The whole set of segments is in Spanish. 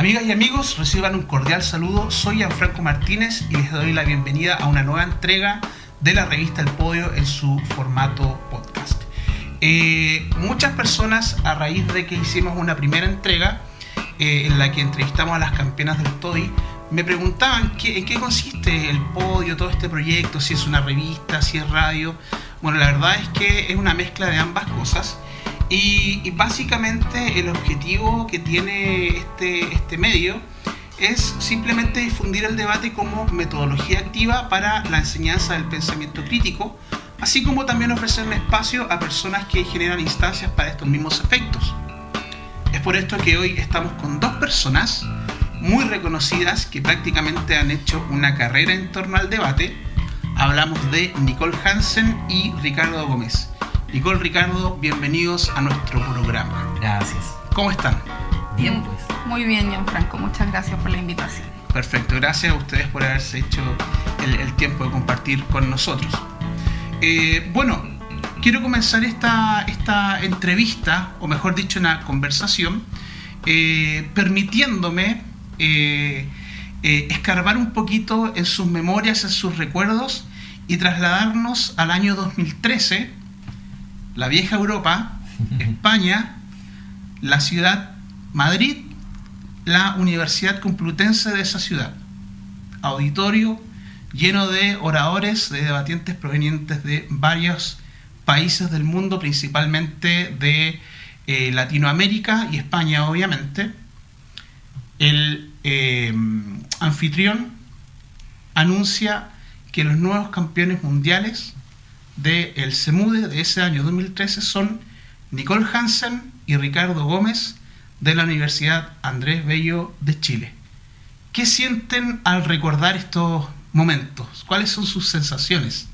Amigas y amigos, reciban un cordial saludo. Soy Gianfranco Martínez y les doy la bienvenida a una nueva entrega de la revista El Podio en su formato podcast. Muchas personas, a raíz de que hicimos una primera entrega en la que entrevistamos a las campeonas del TODI, me preguntaban en qué consiste el Podio, todo este proyecto, si es una revista, si es radio. Bueno, la verdad es que es una mezcla de ambas cosas. Y básicamente el objetivo que tiene este medio es simplemente difundir el debate como metodología activa para la enseñanza del pensamiento crítico, así como también ofrecer un espacio a personas que generan instancias para estos mismos efectos. Es por esto que hoy estamos con dos personas muy reconocidas que prácticamente han hecho una carrera en torno al debate. Hablamos de Nicole Hansen y Ricardo Gómez. Nicole, Ricardo, bienvenidos a nuestro programa. Gracias. ¿Cómo están? Bien, pues. Muy bien, Gianfranco. Muchas gracias por la invitación. Perfecto. Gracias a ustedes por haberse hecho el tiempo de compartir con nosotros. Bueno, quiero comenzar esta entrevista, o mejor dicho, una conversación, permitiéndome escarbar un poquito en sus memorias, en sus recuerdos, y trasladarnos al año 2013, la vieja Europa, España, la ciudad Madrid, la Universidad Complutense de esa ciudad. Auditorio lleno de oradores, de debatientes provenientes de varios países del mundo, principalmente de Latinoamérica y España, obviamente. El anfitrión anuncia que los nuevos campeones mundiales del CEMUDE de ese año 2013 son Nicole Hansen y Ricardo Gómez de la Universidad Andrés Bello de Chile. ¿Qué sienten al recordar estos momentos? ¿Cuáles son sus sensaciones?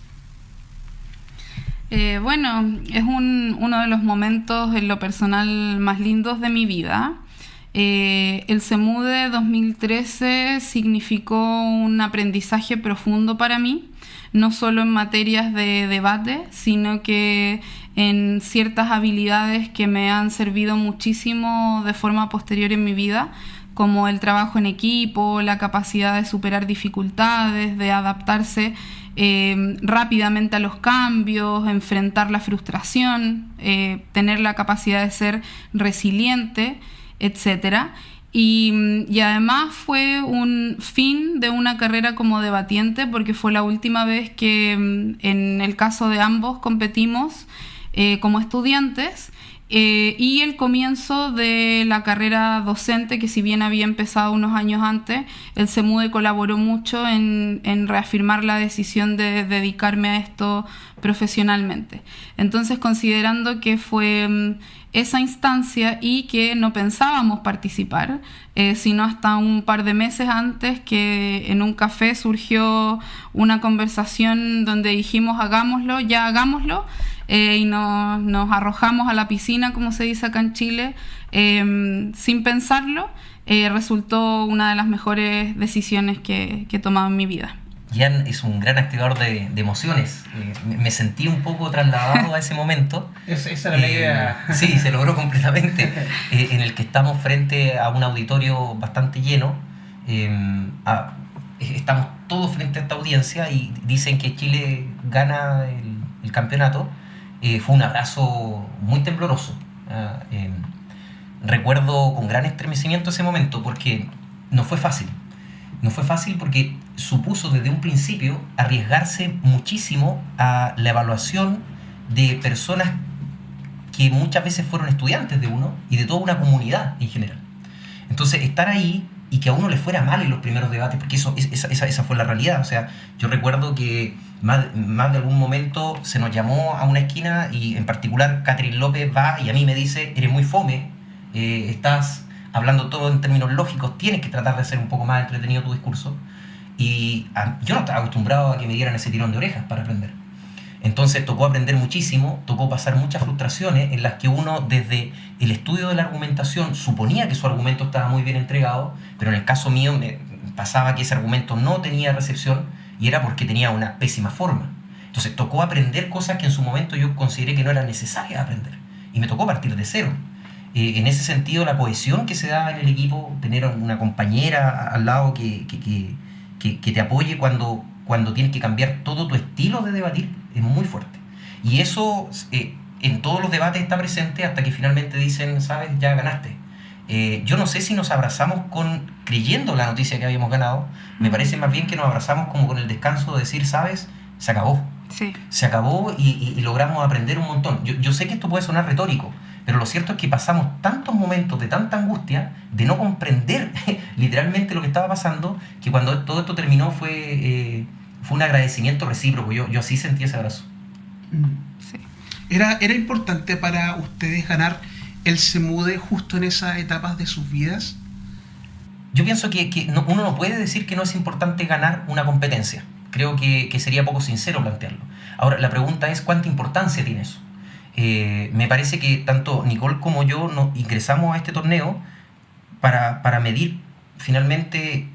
Bueno, es uno de los momentos en lo personal más lindos de mi vida. El CEMUDE 2013 significó un aprendizaje profundo para mí, no solo en materias de debate, sino que en ciertas habilidades que me han servido muchísimo de forma posterior en mi vida, como el trabajo en equipo, la capacidad de superar dificultades, de adaptarse rápidamente a los cambios, enfrentar la frustración, tener la capacidad de ser resiliente, etcétera. Y además fue un fin de una carrera como debatiente, porque fue la última vez que en el caso de ambos competimos como estudiantes, y el comienzo de la carrera docente, que si bien había empezado unos años antes, el CEMUDE colaboró mucho en reafirmar la decisión de dedicarme a esto profesionalmente. Entonces, considerando que fue esa instancia y que no pensábamos participar, sino hasta un par de meses antes, que en un café surgió una conversación donde dijimos hagámoslo, y nos arrojamos a la piscina, como se dice acá en Chile, sin pensarlo. Resultó una de las mejores decisiones que he tomado en mi vida. Gian es un gran activador de emociones. Me sentí un poco trasladado a ese momento. Esa era la idea. Sí, se logró completamente. En el que estamos frente a un auditorio bastante lleno. Estamos todos frente a esta audiencia y dicen que Chile gana el campeonato. Fue un abrazo muy tembloroso. Recuerdo con gran estremecimiento ese momento, porque no fue fácil. No fue fácil porque supuso desde un principio arriesgarse muchísimo a la evaluación de personas que muchas veces fueron estudiantes de uno y de toda una comunidad en general. Entonces, estar ahí y que a uno le fuera mal en los primeros debates, porque esa fue la realidad. O sea, yo recuerdo que más de algún momento se nos llamó a una esquina y en particular Catherine López va y a mí me dice: eres muy fome, estás hablando todo en términos lógicos, tienes que tratar de hacer un poco más entretenido tu discurso. Y yo no estaba acostumbrado a que me dieran ese tirón de orejas para aprender. Entonces tocó aprender muchísimo, tocó pasar muchas frustraciones en las que uno desde el estudio de la argumentación suponía que su argumento estaba muy bien entregado, pero en el caso mío me pasaba que ese argumento no tenía recepción y era porque tenía una pésima forma. Entonces tocó aprender cosas que en su momento yo consideré que no eran necesarias aprender y me tocó partir de cero. En ese sentido, la cohesión que se da en el equipo, tener una compañera al lado que te apoye cuando tienes que cambiar todo tu estilo de debatir, es muy fuerte. Y eso en todos los debates está presente hasta que finalmente dicen, sabes, ya ganaste. Yo no sé si nos abrazamos creyendo la noticia que habíamos ganado. Me parece más bien que nos abrazamos como con el descanso de decir, sabes, se acabó. Sí. Se acabó y logramos aprender un montón. Yo sé que esto puede sonar retórico, pero lo cierto es que pasamos tantos momentos de tanta angustia, de no comprender literalmente lo que estaba pasando, que cuando todo esto terminó fue un agradecimiento recíproco. Yo así sentí ese abrazo. Sí. ¿Era importante para ustedes ganar el SEMUDE justo en esas etapas de sus vidas? Yo pienso que uno no puede decir que no es importante ganar una competencia. Creo que sería poco sincero plantearlo. Ahora, la pregunta es ¿cuánta importancia tiene eso? Me parece que tanto Nicole como yo nos ingresamos a este torneo para medir finalmente,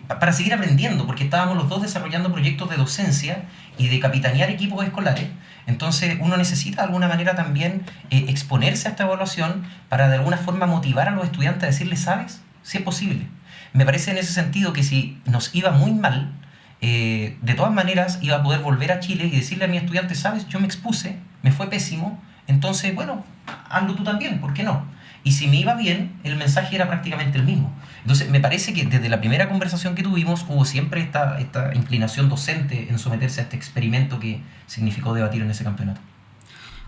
para seguir aprendiendo, porque estábamos los dos desarrollando proyectos de docencia y de capitanear equipos escolares. Entonces uno necesita de alguna manera también exponerse a esta evaluación para de alguna forma motivar a los estudiantes a decirles, ¿sabes? Sí es posible. Me parece en ese sentido que si nos iba muy mal, de todas maneras iba a poder volver a Chile y decirle a mis estudiantes, ¿sabes? Yo me expuse, me fue pésimo, entonces, bueno, hazlo tú también, ¿por qué no? Y si me iba bien, el mensaje era prácticamente el mismo. Entonces, me parece que desde la primera conversación que tuvimos hubo siempre esta inclinación docente en someterse a este experimento que significó debatir en ese campeonato.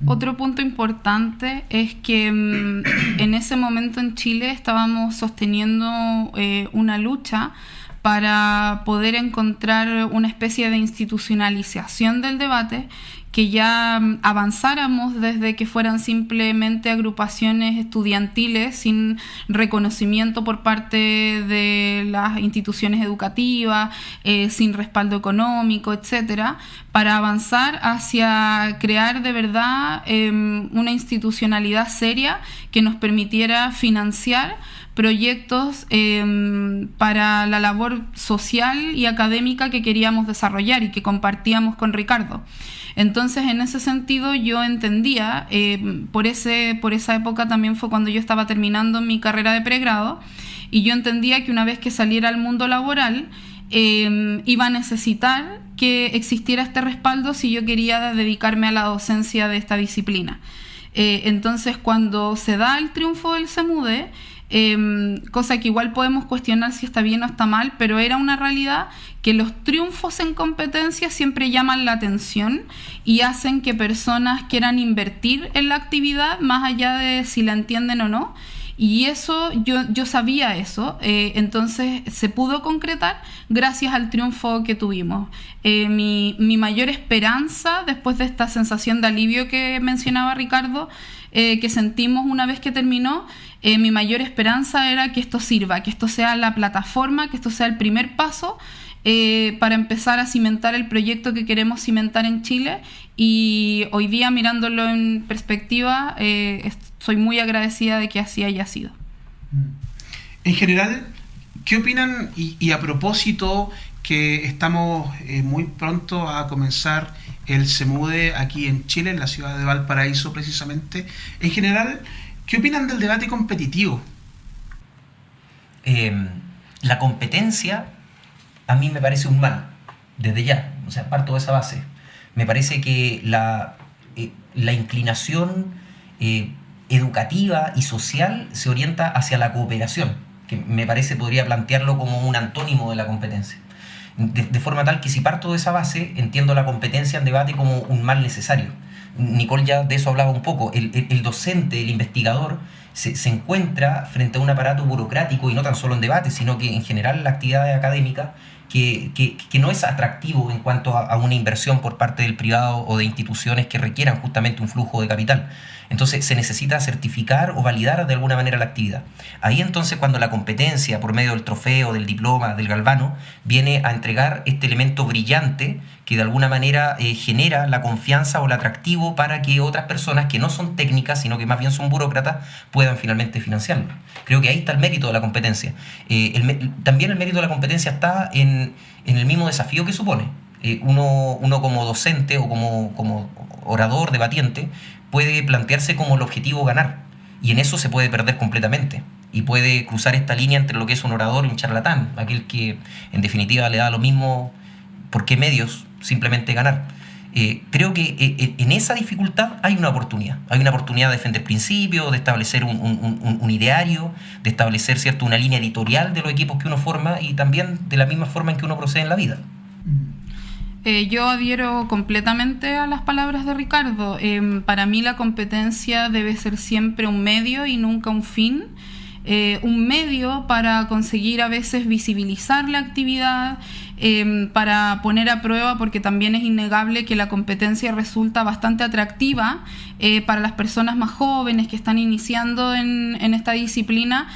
Otro punto importante es que en ese momento en Chile estábamos sosteniendo una lucha para poder encontrar una especie de institucionalización del debate, que ya avanzáramos desde que fueran simplemente agrupaciones estudiantiles sin reconocimiento por parte de las instituciones educativas, sin respaldo económico, etcétera, para avanzar hacia crear de verdad una institucionalidad seria que nos permitiera financiar proyectos para la labor social y académica que queríamos desarrollar y que compartíamos con Ricardo. Entonces, en ese sentido, yo entendía, por esa época también fue cuando yo estaba terminando mi carrera de pregrado, y yo entendía que una vez que saliera al mundo laboral, iba a necesitar que existiera este respaldo si yo quería dedicarme a la docencia de esta disciplina. Entonces, cuando se da el triunfo del SEMUDE, cosa que igual podemos cuestionar si está bien o está mal, pero era una realidad que los triunfos en competencia siempre llaman la atención y hacen que personas quieran invertir en la actividad más allá de si la entienden o no. Y eso, yo sabía eso, entonces se pudo concretar gracias al triunfo que tuvimos. Mi mayor esperanza, después de esta sensación de alivio que mencionaba Ricardo, que sentimos una vez que terminó, mi mayor esperanza era que esto sirva, que esto sea la plataforma, que esto sea el primer paso para empezar a cimentar el proyecto que queremos cimentar en Chile. Y hoy día, mirándolo en perspectiva, soy muy agradecida de que así haya sido. En general, ¿qué opinan? Y a propósito que estamos muy pronto a comenzar el SEMUDE aquí en Chile, en la ciudad de Valparaíso precisamente, en general, ¿qué opinan del debate competitivo? La competencia a mí me parece un mal, desde ya, o sea, parto de esa base. Me parece que la inclinación educativa y social se orienta hacia la cooperación, que me parece podría plantearlo como un antónimo de la competencia. De forma tal que si parto de esa base, entiendo la competencia en debate como un mal necesario. Nicole ya de eso hablaba un poco. El docente, el investigador, se encuentra frente a un aparato burocrático, y no tan solo en debate, sino que en general en la actividad académica, que no es atractivo en cuanto a una inversión por parte del privado o de instituciones que requieran justamente un flujo de capital. Entonces se necesita certificar o validar de alguna manera la actividad. Ahí entonces cuando la competencia por medio del trofeo, del diploma, del galvano, viene a entregar este elemento brillante que de alguna manera genera la confianza o el atractivo para que otras personas que no son técnicas, sino que más bien son burócratas, puedan finalmente financiarlo. Creo que ahí está el mérito de la competencia. También el mérito de la competencia está en el mismo desafío que supone. Uno como docente o como orador, debatiente, puede plantearse como el objetivo ganar. y en eso se puede perder completamente. Y puede cruzar esta línea entre lo que es un orador y un charlatán, aquel que en definitiva le da lo mismo por qué medios, simplemente ganar. Creo que en esa dificultad hay una oportunidad. Hay una oportunidad de defender principios, de establecer un ideario, de establecer, ¿cierto?, una línea editorial de los equipos que uno forma y también de la misma forma en que uno procede en la vida. Yo adhiero completamente a las palabras de Ricardo. Para mí la competencia debe ser siempre un medio y nunca un fin. Un medio para conseguir a veces visibilizar la actividad, para poner a prueba, porque también es innegable que la competencia resulta bastante atractiva para las personas más jóvenes que están iniciando en esta disciplina.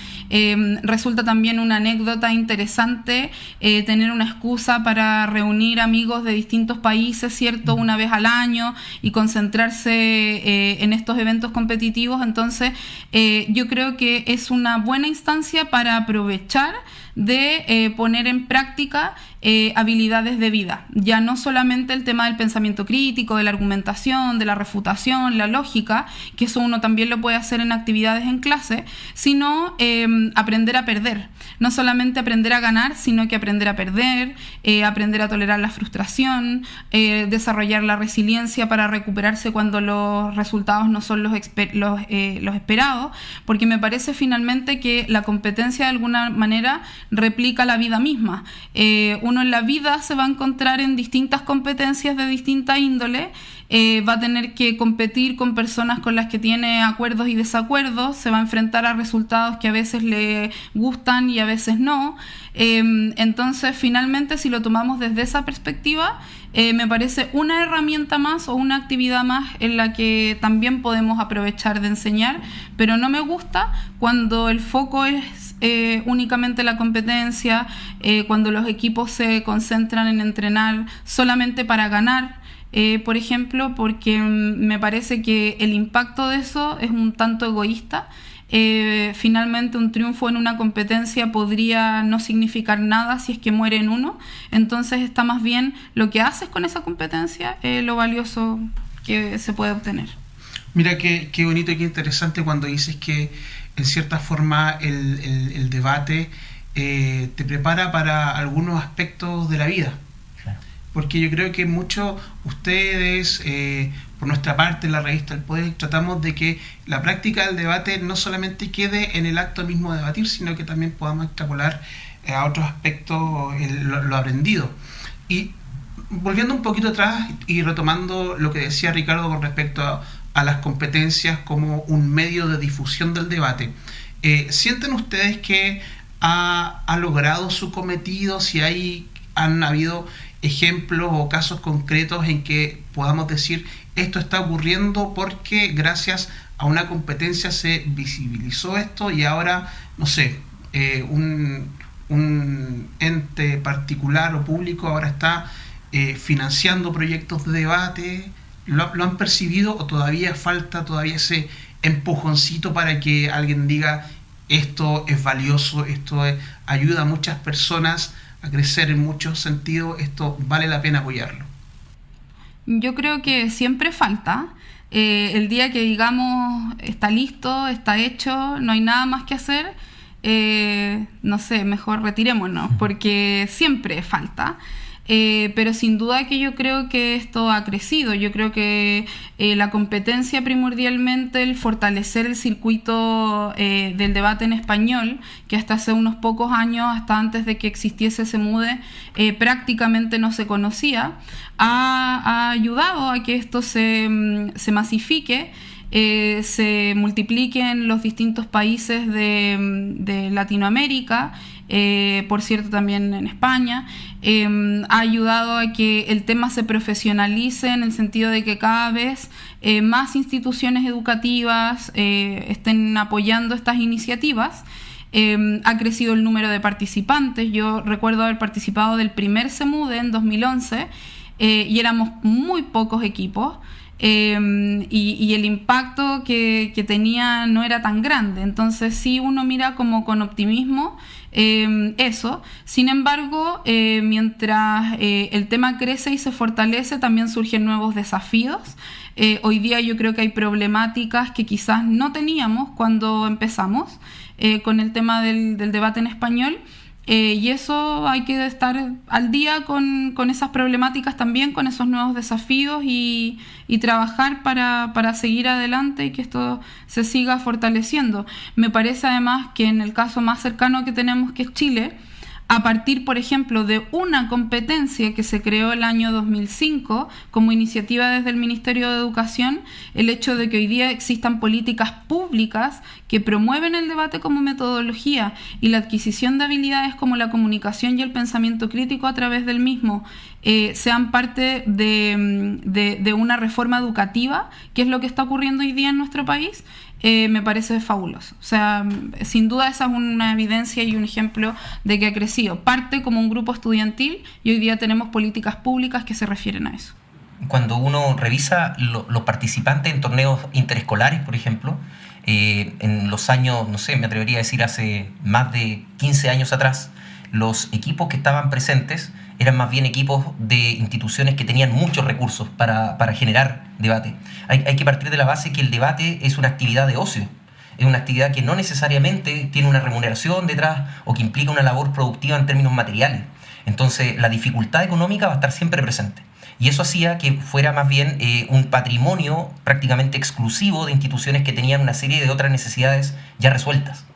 Resulta también una anécdota interesante tener una excusa para reunir amigos de distintos países, ¿cierto?, una vez al año y concentrarse en estos eventos competitivos. Entonces, yo creo que es una buena instancia para aprovechar de poner en práctica habilidades de vida. Ya no solamente el tema del pensamiento crítico, de la argumentación, de la refutación, la lógica, que eso uno también lo puede hacer en actividades en clase, sino aprender a perder. No solamente aprender a ganar, sino que aprender a perder, aprender a tolerar la frustración, desarrollar la resiliencia para recuperarse cuando los resultados no son los esperados, porque me parece finalmente que la competencia de alguna manera replica la vida misma. Uno en la vida se va a encontrar en distintas competencias de distinta índole, va a tener que competir con personas con las que tiene acuerdos y desacuerdos, se va a enfrentar a resultados que a veces le gustan y a veces no. Entonces, finalmente, si lo tomamos desde esa perspectiva, me parece una herramienta más o una actividad más en la que también podemos aprovechar de enseñar, pero no me gusta cuando el foco es únicamente la competencia, cuando los equipos se concentran en entrenar solamente para ganar, por ejemplo, porque me parece que el impacto de eso es un tanto egoísta. Finalmente un triunfo en una competencia podría no significar nada si es que muere en uno. Entonces está más bien lo que haces con esa competencia, lo valioso que se puede obtener. Mira qué bonito y qué interesante cuando dices que en cierta forma el debate te prepara para algunos aspectos de la vida. Claro. Porque yo creo que muchos ustedes, por nuestra parte en la revista El Poder, tratamos de que la práctica del debate no solamente quede en el acto mismo de debatir, sino que también podamos extrapolar a otros aspectos lo aprendido. Y volviendo un poquito atrás y retomando lo que decía Ricardo con respecto a las competencias como un medio de difusión del debate, ¿sienten ustedes que ha logrado su cometido? Si han habido ejemplos o casos concretos en que podamos decir esto está ocurriendo porque gracias a una competencia se visibilizó esto y ahora, no sé, un ente particular o público ahora está financiando proyectos de debate? ¿Lo han percibido o todavía falta ese empujoncito para que alguien diga esto es valioso, ayuda a muchas personas a crecer en muchos sentidos, esto vale la pena apoyarlo? Yo creo que siempre falta. El día que digamos está listo, está hecho, no hay nada más que hacer, no sé, mejor retirémonos, porque siempre falta. Pero sin duda que yo creo que esto ha crecido. Yo creo que la competencia primordialmente, el fortalecer el circuito del debate en español, que hasta hace unos pocos años, hasta antes de que existiese SEMUDE, prácticamente no se conocía, ha ayudado a que esto se masifique, se multiplique en los distintos países de Latinoamérica, por cierto también en España. Ha ayudado a que el tema se profesionalice en el sentido de que cada vez más instituciones educativas estén apoyando estas iniciativas. Ha crecido el número de participantes. Yo recuerdo haber participado del primer SEMUDE en 2011 y éramos muy pocos equipos. y el impacto que tenía no era tan grande. Entonces sí uno mira como con optimismo eso. Sin embargo, mientras el tema crece y se fortalece, también surgen nuevos desafíos. Hoy día yo creo que hay problemáticas que quizás no teníamos cuando empezamos con el tema del debate en español. Y eso hay que estar al día con esas problemáticas también, con esos nuevos desafíos y trabajar para seguir adelante y que esto se siga fortaleciendo. Me parece además que en el caso más cercano que tenemos, que es Chile, a partir, por ejemplo, de una competencia que se creó el año 2005 como iniciativa desde el Ministerio de Educación, el hecho de que hoy día existan políticas públicas que promueven el debate como metodología y la adquisición de habilidades como la comunicación y el pensamiento crítico a través del mismo sean parte de una reforma educativa, que es lo que está ocurriendo hoy día en nuestro país, me parece fabuloso. O sea, sin duda esa es una evidencia y un ejemplo de que ha crecido. Parte como un grupo estudiantil y hoy día tenemos políticas públicas que se refieren a eso. Cuando uno revisa los participantes en torneos interescolares, por ejemplo, en los años, no sé, me atrevería a decir hace más de 15 años atrás, los equipos que estaban presentes eran más bien equipos de instituciones que tenían muchos recursos para generar debate. Hay que partir de la base que el debate es una actividad de ocio, es una actividad que no necesariamente tiene una remuneración detrás o que implica una labor productiva en términos materiales. Entonces la dificultad económica va a estar siempre presente. Y eso hacía que fuera más bien un patrimonio prácticamente exclusivo de instituciones que tenían una serie de otras necesidades ya resueltas.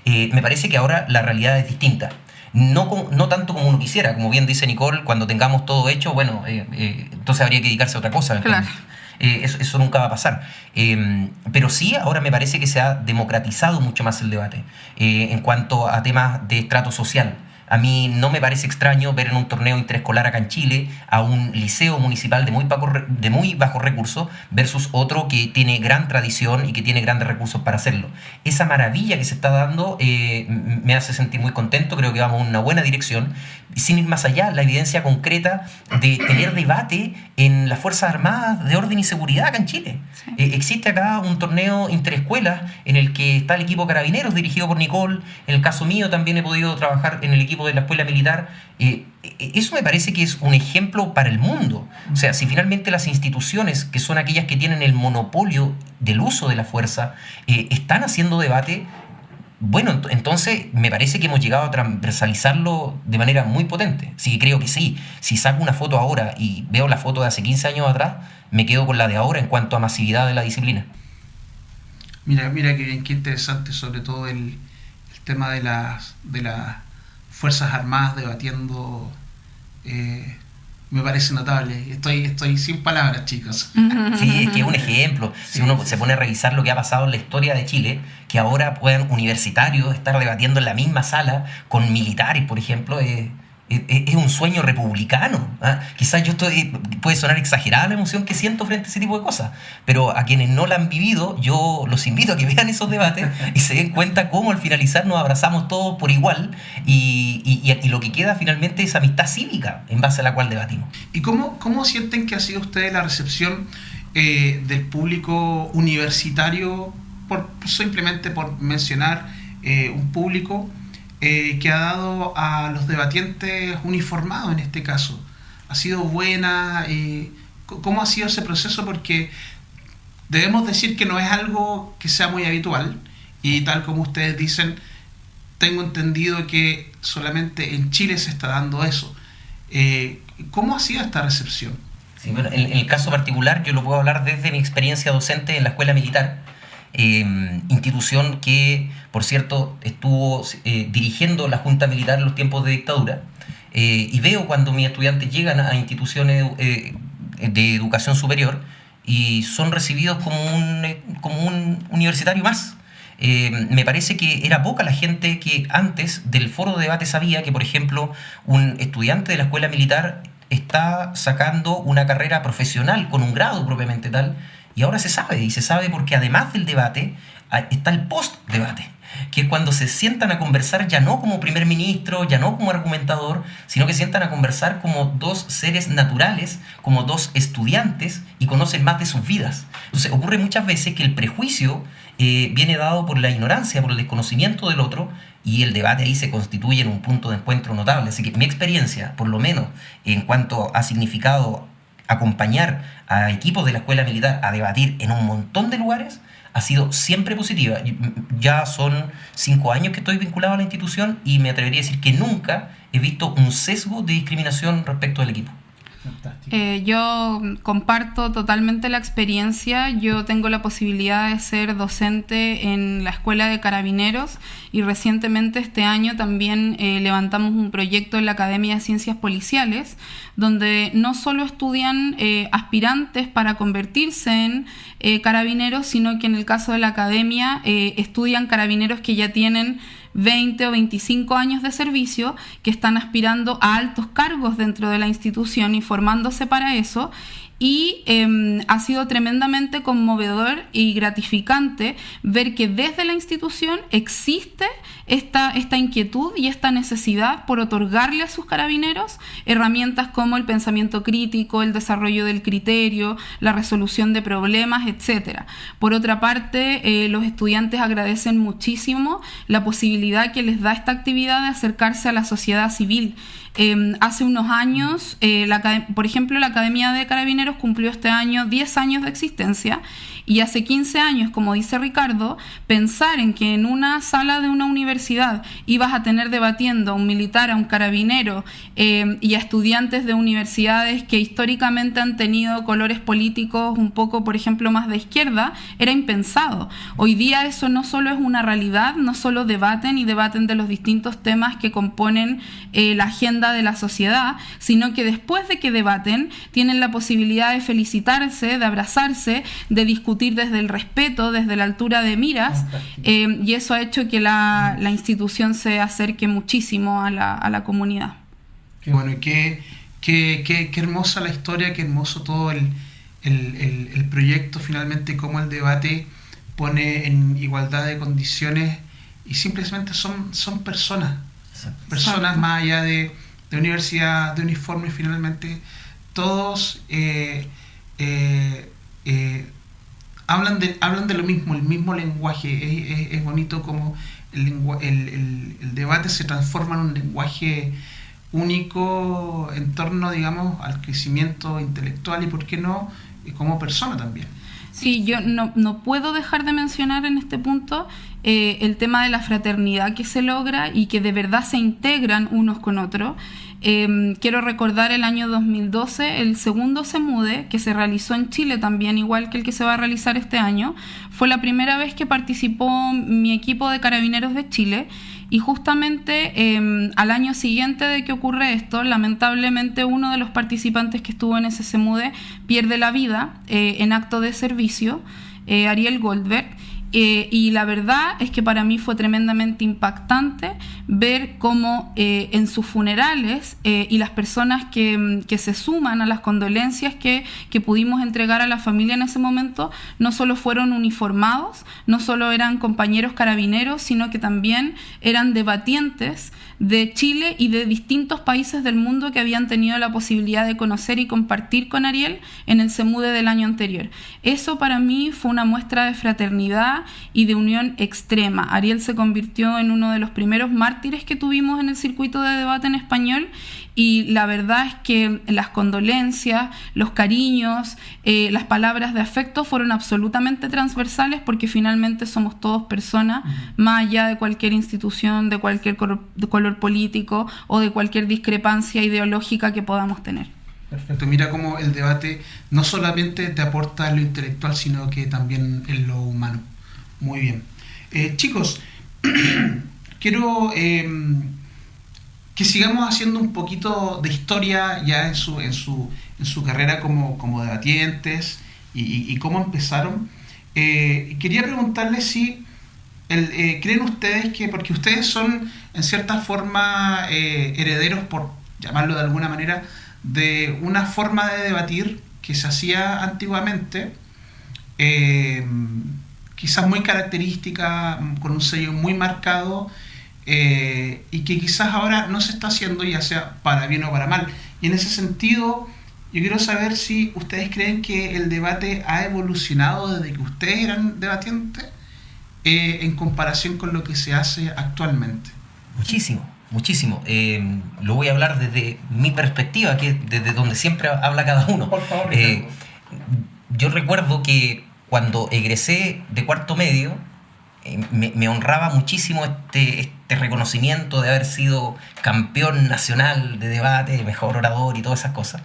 Me parece que ahora la realidad es distinta. No tanto como uno quisiera, como bien dice Nicole, cuando tengamos todo hecho, bueno, entonces habría que dedicarse a otra cosa. Claro. Eso nunca va a pasar. Pero sí, ahora me parece que se ha democratizado mucho más el debate en cuanto a temas de estrato social. A mí no me parece extraño ver en un torneo interescolar acá en Chile a un liceo municipal de muy bajos recursos versus otro que tiene gran tradición y que tiene grandes recursos para hacerlo. Esa maravilla que se está dando me hace sentir muy contento, creo que vamos en una buena dirección. Sin ir más allá, la evidencia concreta de tener debate en las Fuerzas Armadas de Orden y Seguridad acá en Chile. Sí. Existe acá un torneo interescuelas en el que está el equipo Carabineros dirigido por Nicole. En el caso mío también he podido trabajar en el equipo de la Escuela Militar. Eso me parece que es un ejemplo para el mundo. O sea, si finalmente las instituciones, que son aquellas que tienen el monopolio del uso de la fuerza, están haciendo debate, bueno, entonces me parece que hemos llegado a transversalizarlo de manera muy potente. Así que creo que sí. Si saco una foto ahora y veo la foto de hace 15 años atrás, me quedo con la de ahora en cuanto a masividad de la disciplina. Mira qué interesante, sobre todo el tema de las Fuerzas Armadas debatiendo. Me parece notable. Estoy sin palabras, chicos. Sí, es que es un ejemplo. Si uno se pone a revisar lo que ha pasado en la historia de Chile, que ahora puedan universitarios estar debatiendo en la misma sala con militares, por ejemplo, es un sueño republicano. Quizás puede sonar exagerada la emoción que siento frente a ese tipo de cosas, pero a quienes no la han vivido, yo los invito a que vean esos debates y se den cuenta cómo al finalizar nos abrazamos todos por igual y lo que queda finalmente es amistad cívica en base a la cual debatimos. ¿Y cómo sienten que ha sido ustedes la recepción del público universitario, simplemente por mencionar un público que ha dado a los debatientes uniformados en este caso? ¿Ha sido buena? ¿Cómo ha sido ese proceso? Porque debemos decir que no es algo que sea muy habitual y tal como ustedes dicen, tengo entendido que solamente en Chile se está dando eso. ¿Cómo ha sido esta recepción? Sí, bueno, en el caso particular yo lo puedo hablar desde mi experiencia docente en la Escuela Militar, institución que, por cierto, estuvo dirigiendo la Junta Militar en los tiempos de dictadura, y veo cuando mis estudiantes llegan a instituciones de educación superior y son recibidos como un universitario más. Me parece que era poca la gente que antes del foro de debate sabía que, por ejemplo, un estudiante de la Escuela Militar está sacando una carrera profesional con un grado propiamente tal. Y ahora se sabe porque además del debate está el post-debate, que es cuando se sientan a conversar ya no como primer ministro, ya no como argumentador, sino que se sientan a conversar como dos seres naturales, como dos estudiantes, y conocen más de sus vidas. Entonces ocurre muchas veces que el prejuicio viene dado por la ignorancia, por el desconocimiento del otro, y el debate ahí se constituye en un punto de encuentro notable. Así que mi experiencia, por lo menos en cuanto ha significado acompañar a equipos de la escuela militar a debatir en un montón de lugares, ha sido siempre positiva. Ya son 5 años que estoy vinculado a la institución y me atrevería a decir que nunca he visto un sesgo de discriminación respecto del equipo. Yo comparto totalmente la experiencia. Yo tengo la posibilidad de ser docente en la Escuela de Carabineros y recientemente este año también levantamos un proyecto en la Academia de Ciencias Policiales donde no solo estudian aspirantes para convertirse en carabineros, sino que en el caso de la academia estudian carabineros que ya tienen 20 o 25 años de servicio, que están aspirando a altos cargos dentro de la institución y formándose para eso. Y ha sido tremendamente conmovedor y gratificante ver que desde la institución existe esta inquietud y esta necesidad por otorgarle a sus carabineros herramientas como el pensamiento crítico, el desarrollo del criterio, la resolución de problemas, etc. Por otra parte, los estudiantes agradecen muchísimo la posibilidad que les da esta actividad de acercarse a la sociedad civil. Hace unos años, por ejemplo, la Academia de Carabineros cumplió este año 10 años de existencia y hace 15 años, como dice Ricardo, pensar en que en una sala de una universidad ibas a tener debatiendo a un militar, a un carabinero y a estudiantes de universidades que históricamente han tenido colores políticos un poco, por ejemplo, más de izquierda, era impensado. Hoy día eso no solo es una realidad, no solo debaten de los distintos temas que componen la agenda de la sociedad, sino que después de que debaten tienen la posibilidad de felicitarse, de abrazarse, de discutir desde el respeto, desde la altura de miras, y eso ha hecho que la institución se acerque muchísimo a la comunidad. Qué bueno, y qué hermosa la historia, qué hermoso todo el proyecto, finalmente cómo el debate pone en igualdad de condiciones y simplemente son personas más allá de universidad, de uniforme. Finalmente todos hablan de lo mismo, el mismo lenguaje. Es bonito como el debate se transforma en un lenguaje único en torno, digamos, al crecimiento intelectual y, por qué no, como persona también. Sí, yo no puedo dejar de mencionar en este punto el tema de la fraternidad que se logra y que de verdad se integran unos con otros. Quiero recordar el año 2012, el segundo CEMUDE, que se realizó en Chile también, igual que el que se va a realizar este año. Fue la primera vez que participó mi equipo de Carabineros de Chile. Y justamente al año siguiente de que ocurre esto, lamentablemente uno de los participantes que estuvo en ese CEMUDE pierde la vida en acto de servicio, Ariel Goldberg. Y la verdad es que para mí fue tremendamente impactante ver cómo en sus funerales y las personas que se suman a las condolencias que pudimos entregar a la familia en ese momento, no solo fueron uniformados, no solo eran compañeros carabineros, sino que también eran debatientes de Chile y de distintos países del mundo que habían tenido la posibilidad de conocer y compartir con Ariel en el CEMUDE del año anterior. Eso para mí fue una muestra de fraternidad y de unión extrema. Ariel se convirtió en uno de los primeros mártires que tuvimos en el circuito de debate en español, y la verdad es que las condolencias, los cariños, las palabras de afecto fueron absolutamente transversales, porque finalmente somos todos personas, más allá de cualquier institución, de cualquier color político o de cualquier discrepancia ideológica que podamos tener. Perfecto, mira cómo el debate no solamente te aporta en lo intelectual, sino que también en lo humano. Muy bien. Chicos, quiero que sigamos haciendo un poquito de historia ya en su carrera como debatientes y cómo empezaron. Quería preguntarles si creen ustedes que, porque ustedes son en cierta forma herederos, por llamarlo de alguna manera, de una forma de debatir que se hacía antiguamente, quizás muy característica, con un sello muy marcado, y que quizás ahora no se está haciendo, ya sea para bien o para mal. Y en ese sentido, yo quiero saber si ustedes creen que el debate ha evolucionado desde que ustedes eran debatientes en comparación con lo que se hace actualmente. Muchísimo. Lo voy a hablar desde mi perspectiva, que desde donde siempre habla cada uno. Por favor. Yo recuerdo que cuando egresé de cuarto medio, me honraba muchísimo este reconocimiento de haber sido campeón nacional de debate, mejor orador y todas esas cosas.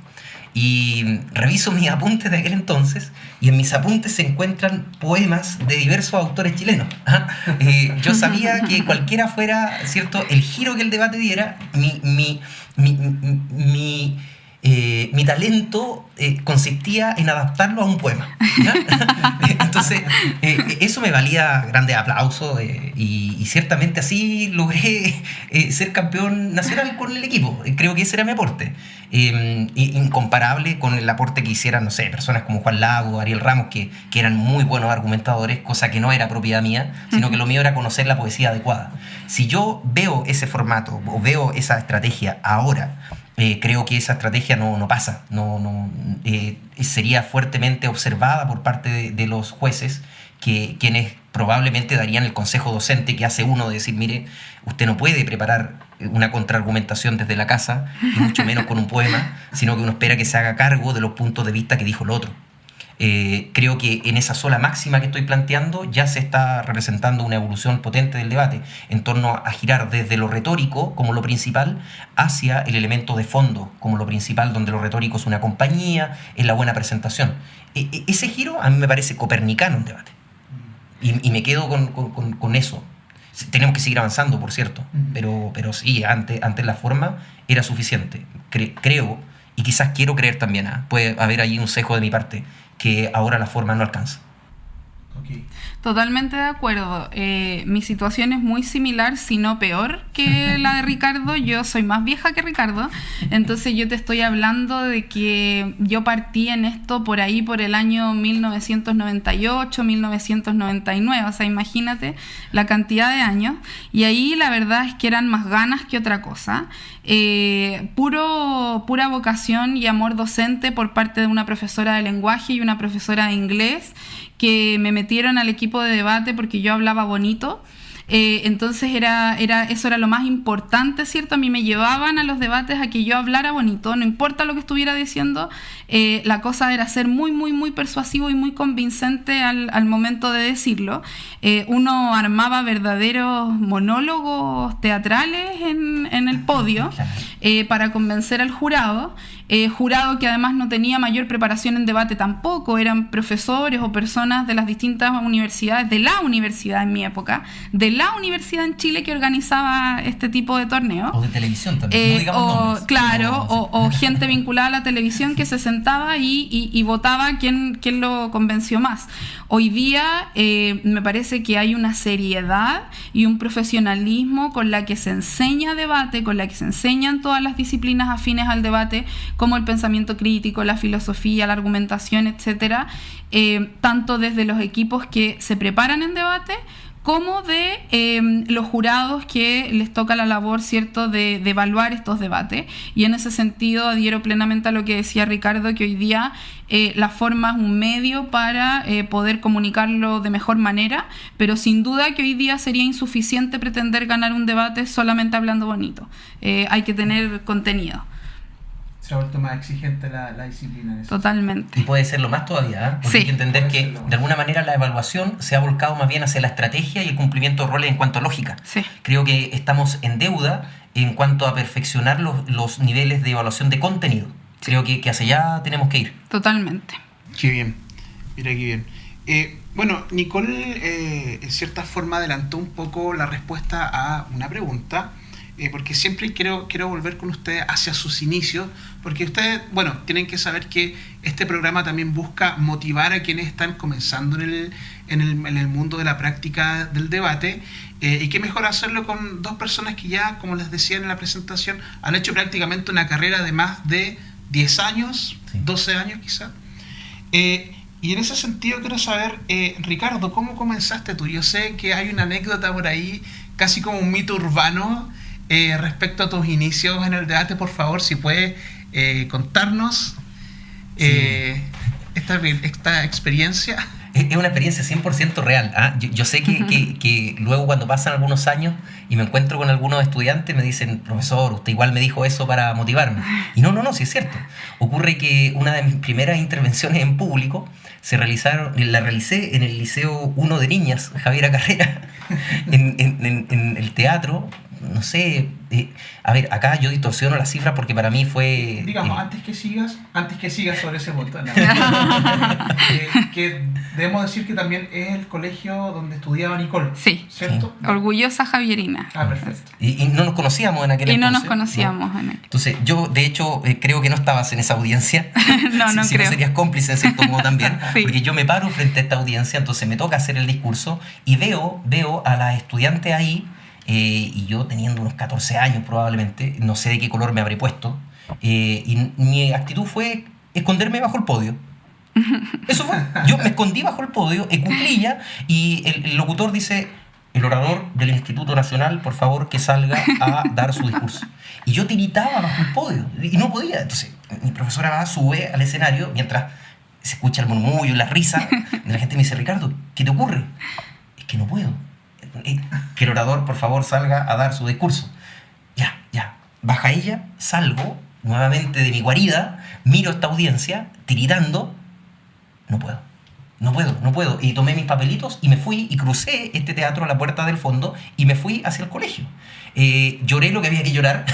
Y reviso mis apuntes de aquel entonces, y en mis apuntes se encuentran poemas de diversos autores chilenos. Yo sabía que cualquiera fuera, ¿cierto?, el giro que el debate diera, mi talento consistía en adaptarlo a un poema, ¿ya? Entonces, eso me valía grandes aplausos, y ciertamente así logré ser campeón nacional con el equipo. Creo que ese era mi aporte. Incomparable con el aporte que hicieran, no sé, personas como Juan Lago, Ariel Ramos, que eran muy buenos argumentadores, cosa que no era propiedad mía, sino que lo mío era conocer la poesía adecuada. Si yo veo ese formato o veo esa estrategia ahora, creo que esa estrategia no pasa, sería fuertemente observada por parte de los jueces, quienes probablemente darían el consejo docente que hace uno de decir: mire, usted no puede preparar una contraargumentación desde la casa, y mucho menos con un poema, sino que uno espera que se haga cargo de los puntos de vista que dijo el otro. Creo que en esa sola máxima que estoy planteando ya se está representando una evolución potente del debate en torno a girar desde lo retórico como lo principal hacia el elemento de fondo como lo principal, donde lo retórico es una compañía, es la buena presentación. Ese giro a mí me parece copernicano en debate, y me quedo con eso. Tenemos que seguir avanzando, por cierto, pero sí, antes la forma era suficiente. Creo, y quizás quiero creer también, puede haber ahí un sesgo de mi parte, que ahora la forma no alcanza. Okay. Totalmente de acuerdo. Mi situación es muy similar, si no peor, que la de Ricardo. Yo soy más vieja que Ricardo, entonces yo te estoy hablando de que yo partí en esto por ahí por el año 1998, 1999, o sea, imagínate la cantidad de años, y ahí la verdad es que eran más ganas que otra cosa. Pura vocación y amor docente por parte de una profesora de lenguaje y una profesora de inglés, que me metieron al equipo de debate porque yo hablaba bonito. Entonces eso era lo más importante, ¿cierto? A mí me llevaban a los debates a que yo hablara bonito, no importa lo que estuviera diciendo, la cosa era ser muy, muy, muy persuasivo y muy convincente al momento de decirlo. Uno armaba verdaderos monólogos teatrales en el podio para convencer al jurado. Jurado que además no tenía mayor preparación en debate tampoco, eran profesores o personas de las distintas universidades, de la universidad en mi época, de la universidad en Chile que organizaba este tipo de torneos. O de televisión también, no digamos nombres. Claro, o gente vinculada a la televisión que se sentaba y votaba quién lo convenció más. Hoy día me parece que hay una seriedad y un profesionalismo con la que se enseña debate, con la que se enseñan todas las disciplinas afines al debate, como el pensamiento crítico, la filosofía, la argumentación, etcétera, tanto desde los equipos que se preparan en debate como de los jurados que les toca la labor, ¿cierto?, de evaluar estos debates. Y en ese sentido adhiero plenamente a lo que decía Ricardo, que hoy día la forma es un medio para poder comunicarlo de mejor manera, pero sin duda que hoy día sería insuficiente pretender ganar un debate solamente hablando bonito. Hay que tener contenido. Se ha vuelto más exigente la disciplina. En eso. Totalmente. Y puede serlo más todavía, porque sí, hay que entender que de alguna manera la evaluación se ha volcado más bien hacia la estrategia y el cumplimiento de roles en cuanto a lógica. Sí. Creo que estamos en deuda en cuanto a perfeccionar los niveles de evaluación de contenido. Creo que hacia allá tenemos que ir. Totalmente. Qué bien, mira qué bien. Bueno, Nicole en cierta forma adelantó un poco la respuesta a una pregunta, porque siempre quiero volver con ustedes hacia sus inicios, porque ustedes, bueno, tienen que saber que este programa también busca motivar a quienes están comenzando en el mundo de la práctica del debate, y qué mejor hacerlo con dos personas que ya, como les decía en la presentación, han hecho prácticamente una carrera de más de 10 años, sí. 12 años quizá. Y en ese sentido quiero saber, Ricardo, ¿cómo comenzaste tú? Yo sé que hay una anécdota por ahí, casi como un mito urbano, respecto a tus inicios en el debate. Por favor, si puedes contarnos esta experiencia. Es una experiencia 100% real. ¿Ah? Yo sé que luego cuando pasan algunos años y me encuentro con algunos estudiantes, me dicen, profesor, usted igual me dijo eso para motivarme. Y no, sí es cierto. Ocurre que una de mis primeras intervenciones en público la realicé en el Liceo 1 de Niñas, Javiera Carrera, en el teatro. No sé, a ver, acá yo distorsiono las cifras porque para mí fue... Digamos, antes que sigas sobre ese punto, que debemos decir que también es el colegio donde estudiaba Nicole, sí, ¿cierto? Sí. Orgullosa javierina. Ah, perfecto. Y no nos conocíamos en aquel entonces. Y no nos conocíamos, ¿no? Entonces, yo de hecho creo que no estabas en esa audiencia. No si creo. No serías cómplice en cierto modo también. Sí. Porque yo me paro frente a esta audiencia, entonces me toca hacer el discurso y veo a las estudiantes ahí. Y yo teniendo unos 14 años probablemente, no sé de qué color me habré puesto, y mi actitud fue esconderme bajo el podio. Eso fue. Yo me escondí bajo el podio, en cuclilla, y el locutor dice, el orador del Instituto Nacional, por favor, que salga a dar su discurso. Y yo tiritaba bajo el podio, y no podía. Entonces, mi profesora sube al escenario, mientras se escucha el murmullo y la risa de la gente, me dice, Ricardo, ¿qué te ocurre? Es que no puedo. Que el orador, por favor, salga a dar su discurso. Ya. Baja ella, salgo nuevamente de mi guarida, miro esta audiencia, tiritando. No puedo. Y tomé mis papelitos y me fui y crucé este teatro a la puerta del fondo y me fui hacia el colegio. Lloré lo que había que llorar.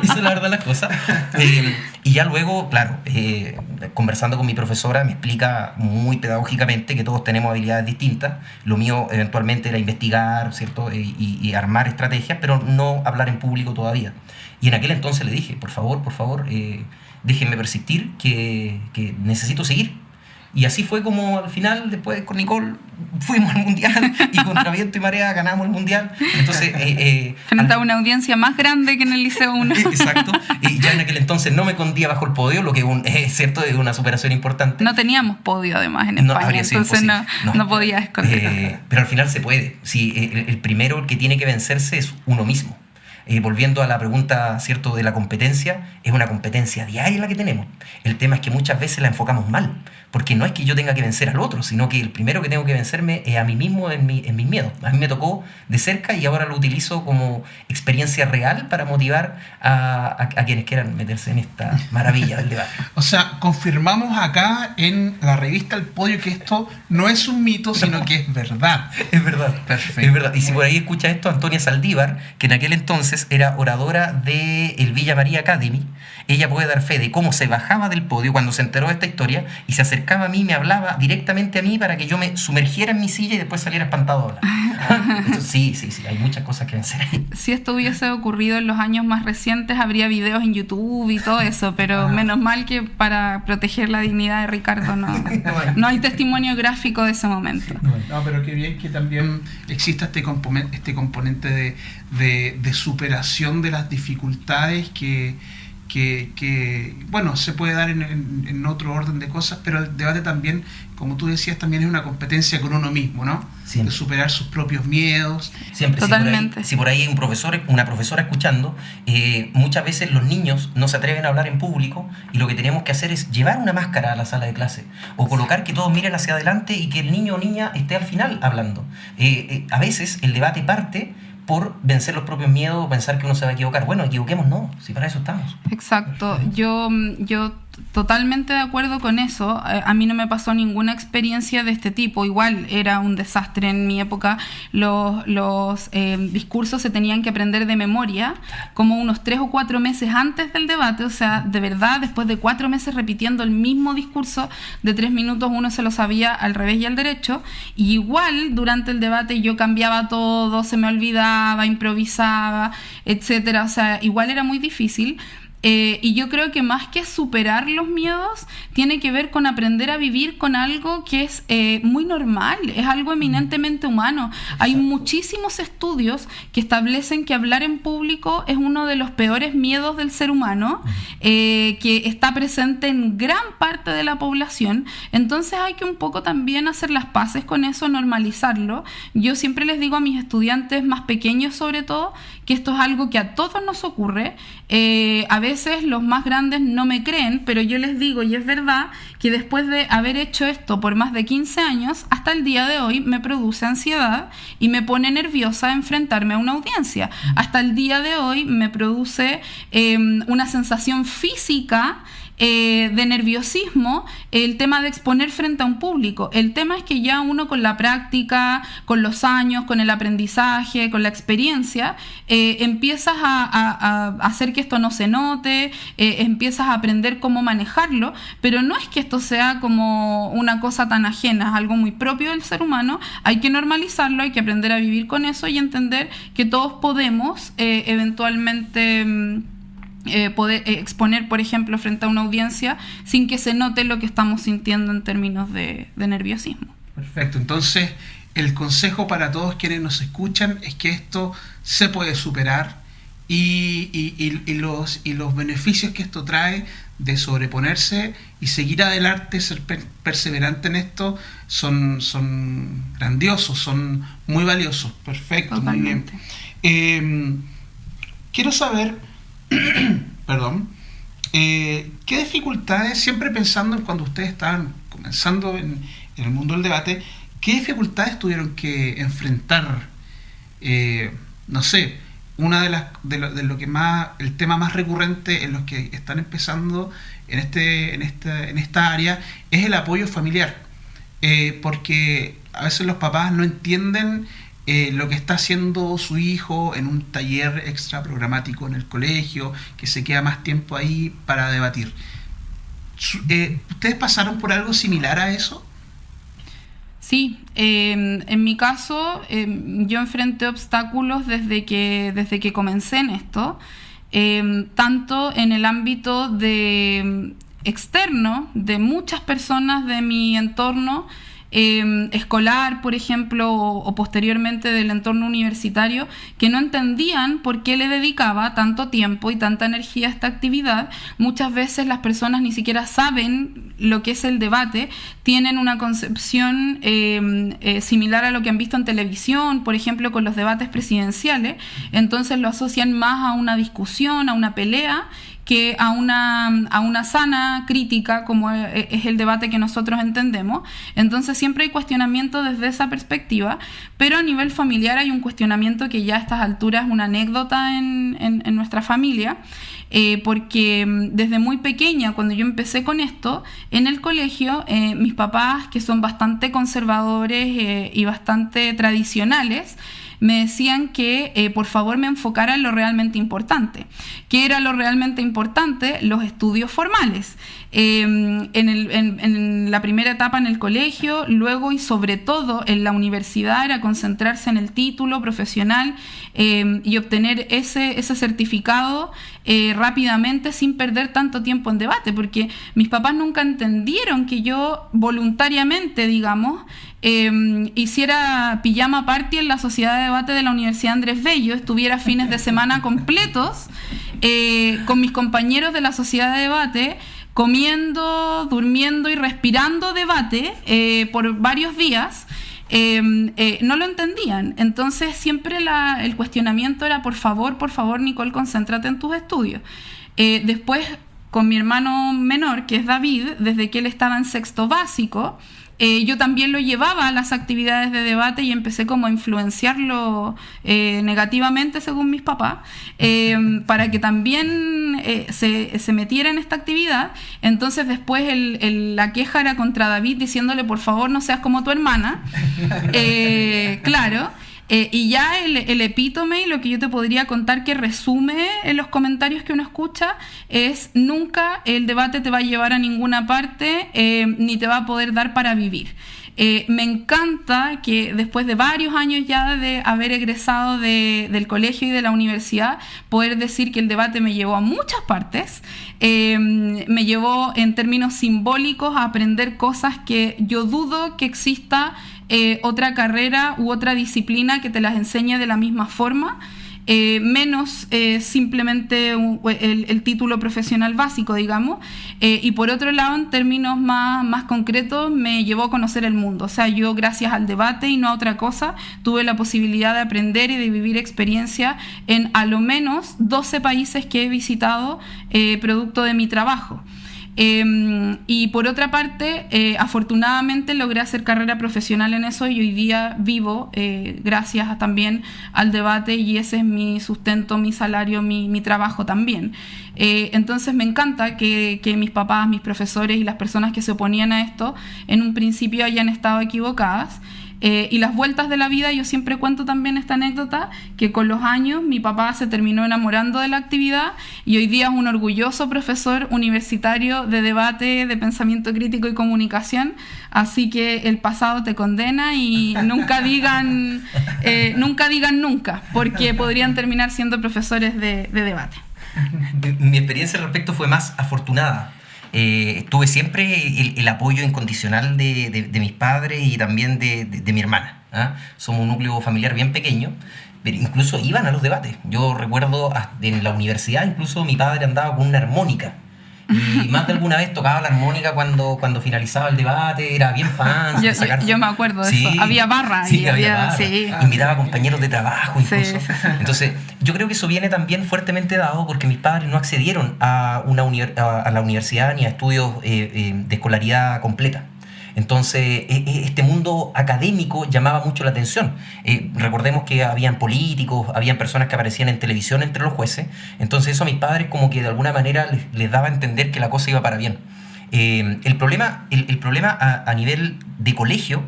Esa es la verdad de las cosas. Y ya luego, claro, conversando con mi profesora, me explica muy pedagógicamente que todos tenemos habilidades distintas. Lo mío eventualmente era investigar, ¿cierto? Y armar estrategias, pero no hablar en público todavía. Y en aquel entonces le dije, por favor, déjenme persistir, que necesito seguir. Y así fue como al final, después con Nicole, fuimos al Mundial y contra viento y marea ganamos el Mundial. Entonces, frente a una audiencia más grande que en el Liceo 1. Exacto. Y ya en aquel entonces no me escondía bajo el podio, lo que es cierto, es una superación importante. No teníamos podio además en España, entonces no podía esconder. Pero al final se puede. Sí, el primero que tiene que vencerse es uno mismo. Volviendo a la pregunta, ¿cierto?, de la competencia, es una competencia diaria la que tenemos. El tema es que muchas veces la enfocamos mal, porque no es que yo tenga que vencer al otro, sino que el primero que tengo que vencerme es a mí mismo en mis miedos. A mí me tocó de cerca y ahora lo utilizo como experiencia real para motivar a quienes quieran meterse en esta maravilla del debate. O sea, confirmamos acá en la revista El Podio que esto no es un mito, sino que es verdad. Es verdad. Perfecto. Es verdad. Y si por ahí escucha esto, Antonia Saldívar, que en aquel entonces era oradora de el Villa María Academy, ella puede dar fe de cómo se bajaba del podio cuando se enteró de esta historia y se acercaba a mí, me hablaba directamente a mí para que yo me sumergiera en mi silla y después saliera espantado a hablar. Entonces, sí, hay muchas cosas que vencer ahí. Si esto hubiese ocurrido en los años más recientes, habría videos en YouTube y todo eso, pero menos mal que para proteger la dignidad de Ricardo no hay testimonio gráfico de ese momento. No, pero qué bien que también exista este componente de superación de las dificultades que bueno, se puede dar en otro orden de cosas, pero el debate también, como tú decías, también es una competencia con uno mismo, ¿no? Siempre. De superar sus propios miedos. Siempre. Totalmente. Si por ahí hay una profesora escuchando, muchas veces los niños no se atreven a hablar en público y lo que tenemos que hacer es llevar una máscara a la sala de clase o colocar que todos miren hacia adelante y que el niño o niña esté al final hablando. A veces el debate parte por vencer los propios miedos, pensar que uno se va a equivocar. Bueno, equivoquemos no, si para eso estamos. Exacto, yo totalmente de acuerdo con eso. A mí no me pasó ninguna experiencia de este tipo. Igual era un desastre en mi época. Los discursos se tenían que aprender de memoria como unos 3 o 4 meses antes del debate. O sea, de verdad, después de 4 meses repitiendo el mismo discurso de 3 minutos, uno se lo sabía al revés y al derecho. Y igual durante el debate yo cambiaba todo, se me olvidaba, improvisaba, etcétera. O sea, igual era muy difícil. Y yo creo que más que superar los miedos, tiene que ver con aprender a vivir con algo que es muy normal, es algo eminentemente humano. Hay muchísimos estudios que establecen que hablar en público es uno de los peores miedos del ser humano, que está presente en gran parte de la población. Entonces hay que un poco también hacer las paces con eso, normalizarlo. Yo siempre les digo a mis estudiantes más pequeños, sobre todo, que esto es algo que a todos nos ocurre. A veces los más grandes no me creen, pero yo les digo, y es verdad, que después de haber hecho esto por más de 15 años, hasta el día de hoy me produce ansiedad y me pone nerviosa enfrentarme a una audiencia. Hasta el día de hoy me produce una sensación física de nerviosismo el tema de exponer frente a un público. El tema es que ya uno, con la práctica, con los años, con el aprendizaje, con la experiencia, empiezas a hacer que esto no se note, empiezas a aprender cómo manejarlo, pero no es que esto sea como una cosa tan ajena, es algo muy propio del ser humano. Hay que normalizarlo, hay que aprender a vivir con eso y entender que todos podemos eventualmente poder exponer, por ejemplo, frente a una audiencia sin que se note lo que estamos sintiendo en términos de nerviosismo. Perfecto, entonces el consejo para todos quienes nos escuchan es que esto se puede superar y los beneficios que esto trae de sobreponerse y seguir adelante, ser perseverante en esto, son grandiosos, son muy valiosos. Perfecto, totalmente. Muy bien. Quiero saber perdón, ¿qué dificultades, siempre pensando en cuando ustedes estaban comenzando en el mundo del debate, qué dificultades tuvieron que enfrentar? No sé, una de lo que más, el tema más recurrente en los que están empezando en esta área es el apoyo familiar, porque a veces los papás no entienden lo que está haciendo su hijo en un taller extra programático en el colegio, que se queda más tiempo ahí para debatir. ¿Ustedes pasaron por algo similar a eso? Sí, en mi caso, yo enfrenté obstáculos desde que comencé en esto, tanto en el ámbito externo de muchas personas de mi entorno, escolar, por ejemplo, o posteriormente del entorno universitario, que no entendían por qué le dedicaba tanto tiempo y tanta energía a esta actividad. Muchas veces las personas ni siquiera saben lo que es el debate, tienen una concepción similar a lo que han visto en televisión, por ejemplo, con los debates presidenciales, entonces lo asocian más a una discusión, a una pelea, que a una sana crítica, como es el debate que nosotros entendemos. Entonces siempre hay cuestionamiento desde esa perspectiva, pero a nivel familiar hay un cuestionamiento que ya a estas alturas es una anécdota en nuestra familia, porque desde muy pequeña, cuando yo empecé con esto, en el colegio, mis papás, que son bastante conservadores y bastante tradicionales, me decían que por favor me enfocara en lo realmente importante. ¿Qué era lo realmente importante? Los estudios formales. En la primera etapa en el colegio, luego y sobre todo en la universidad, era concentrarse en el título profesional y obtener ese certificado rápidamente, sin perder tanto tiempo en debate, porque mis papás nunca entendieron que yo voluntariamente, digamos, hiciera pijama party en la sociedad de debate de la Universidad Andrés Bello, estuviera fines de semana completos con mis compañeros de la sociedad de debate, comiendo, durmiendo y respirando debate por varios días. No lo entendían. Entonces siempre el cuestionamiento era: por favor, Nicole, concéntrate en tus estudios. Después, con mi hermano menor, que es David, desde que él estaba en sexto básico, yo también lo llevaba a las actividades de debate y empecé como a influenciarlo negativamente, según mis papás, para que también se metiera en esta actividad. Entonces después la queja era contra David, diciéndole: por favor, no seas como tu hermana. Claro. Y ya el epítome, y lo que yo te podría contar que resume en los comentarios que uno escucha, es: nunca el debate te va a llevar a ninguna parte, ni te va a poder dar para vivir. Me encanta que después de varios años ya de haber egresado del colegio y de la universidad, poder decir que el debate me llevó a muchas partes. Me llevó en términos simbólicos a aprender cosas que yo dudo que exista otra carrera u otra disciplina que te las enseñe de la misma forma. Menos simplemente el título profesional básico, digamos, y por otro lado, en términos más concretos, me llevó a conocer el mundo. O sea, yo gracias al debate y no a otra cosa, tuve la posibilidad de aprender y de vivir experiencia en a lo menos 12 países que he visitado producto de mi trabajo. Y por otra parte, afortunadamente logré hacer carrera profesional en eso y hoy día vivo gracias también al debate, y ese es mi sustento, mi salario, mi trabajo también. Entonces me encanta que mis papás, mis profesores y las personas que se oponían a esto en un principio hayan estado equivocadas. Y las vueltas de la vida, yo siempre cuento también esta anécdota, que con los años mi papá se terminó enamorando de la actividad y hoy día es un orgulloso profesor universitario de debate, de pensamiento crítico y comunicación, así que el pasado te condena y nunca digan nunca, porque podrían terminar siendo profesores de debate. Mi experiencia al respecto fue más afortunada. Tuve siempre el apoyo incondicional de mis padres y también de mi hermana. Somos un núcleo familiar bien pequeño, pero incluso iban a los debates. Yo recuerdo en la universidad, incluso mi padre andaba con una armónica. Y más de alguna vez tocaba la armónica cuando finalizaba el debate, era bien fan. Yo me acuerdo de eso, había barra. Sí, había barra. Sí. Invitaba a compañeros de trabajo incluso. Sí. Entonces, yo creo que eso viene también fuertemente dado porque mis padres no accedieron a la universidad ni a estudios de escolaridad completa. Entonces, este mundo académico llamaba mucho la atención. Recordemos que habían políticos, habían personas que aparecían en televisión entre los jueces. Entonces, eso a mis padres como que de alguna manera les daba a entender que la cosa iba para bien. El problema a nivel de colegio,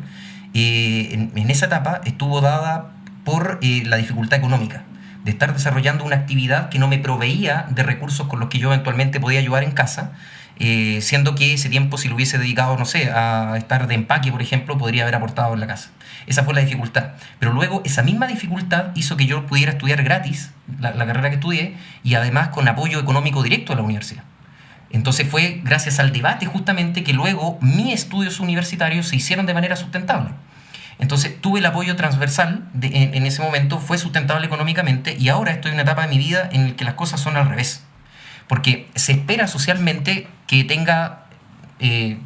en esa etapa, estuvo dada por la dificultad económica de estar desarrollando una actividad que no me proveía de recursos con los que yo eventualmente podía ayudar en casa. Siendo que ese tiempo, si lo hubiese dedicado, no sé, a estar de empaque, por ejemplo, podría haber aportado en la casa. Esa fue la dificultad. Pero luego esa misma dificultad hizo que yo pudiera estudiar gratis la carrera que estudié y además con apoyo económico directo de la universidad. Entonces fue gracias al debate justamente que luego mis estudios universitarios se hicieron de manera sustentable. Entonces tuve el apoyo transversal en ese momento, fue sustentable económicamente y ahora estoy en una etapa de mi vida en la que las cosas son al revés. Porque se espera socialmente que tenga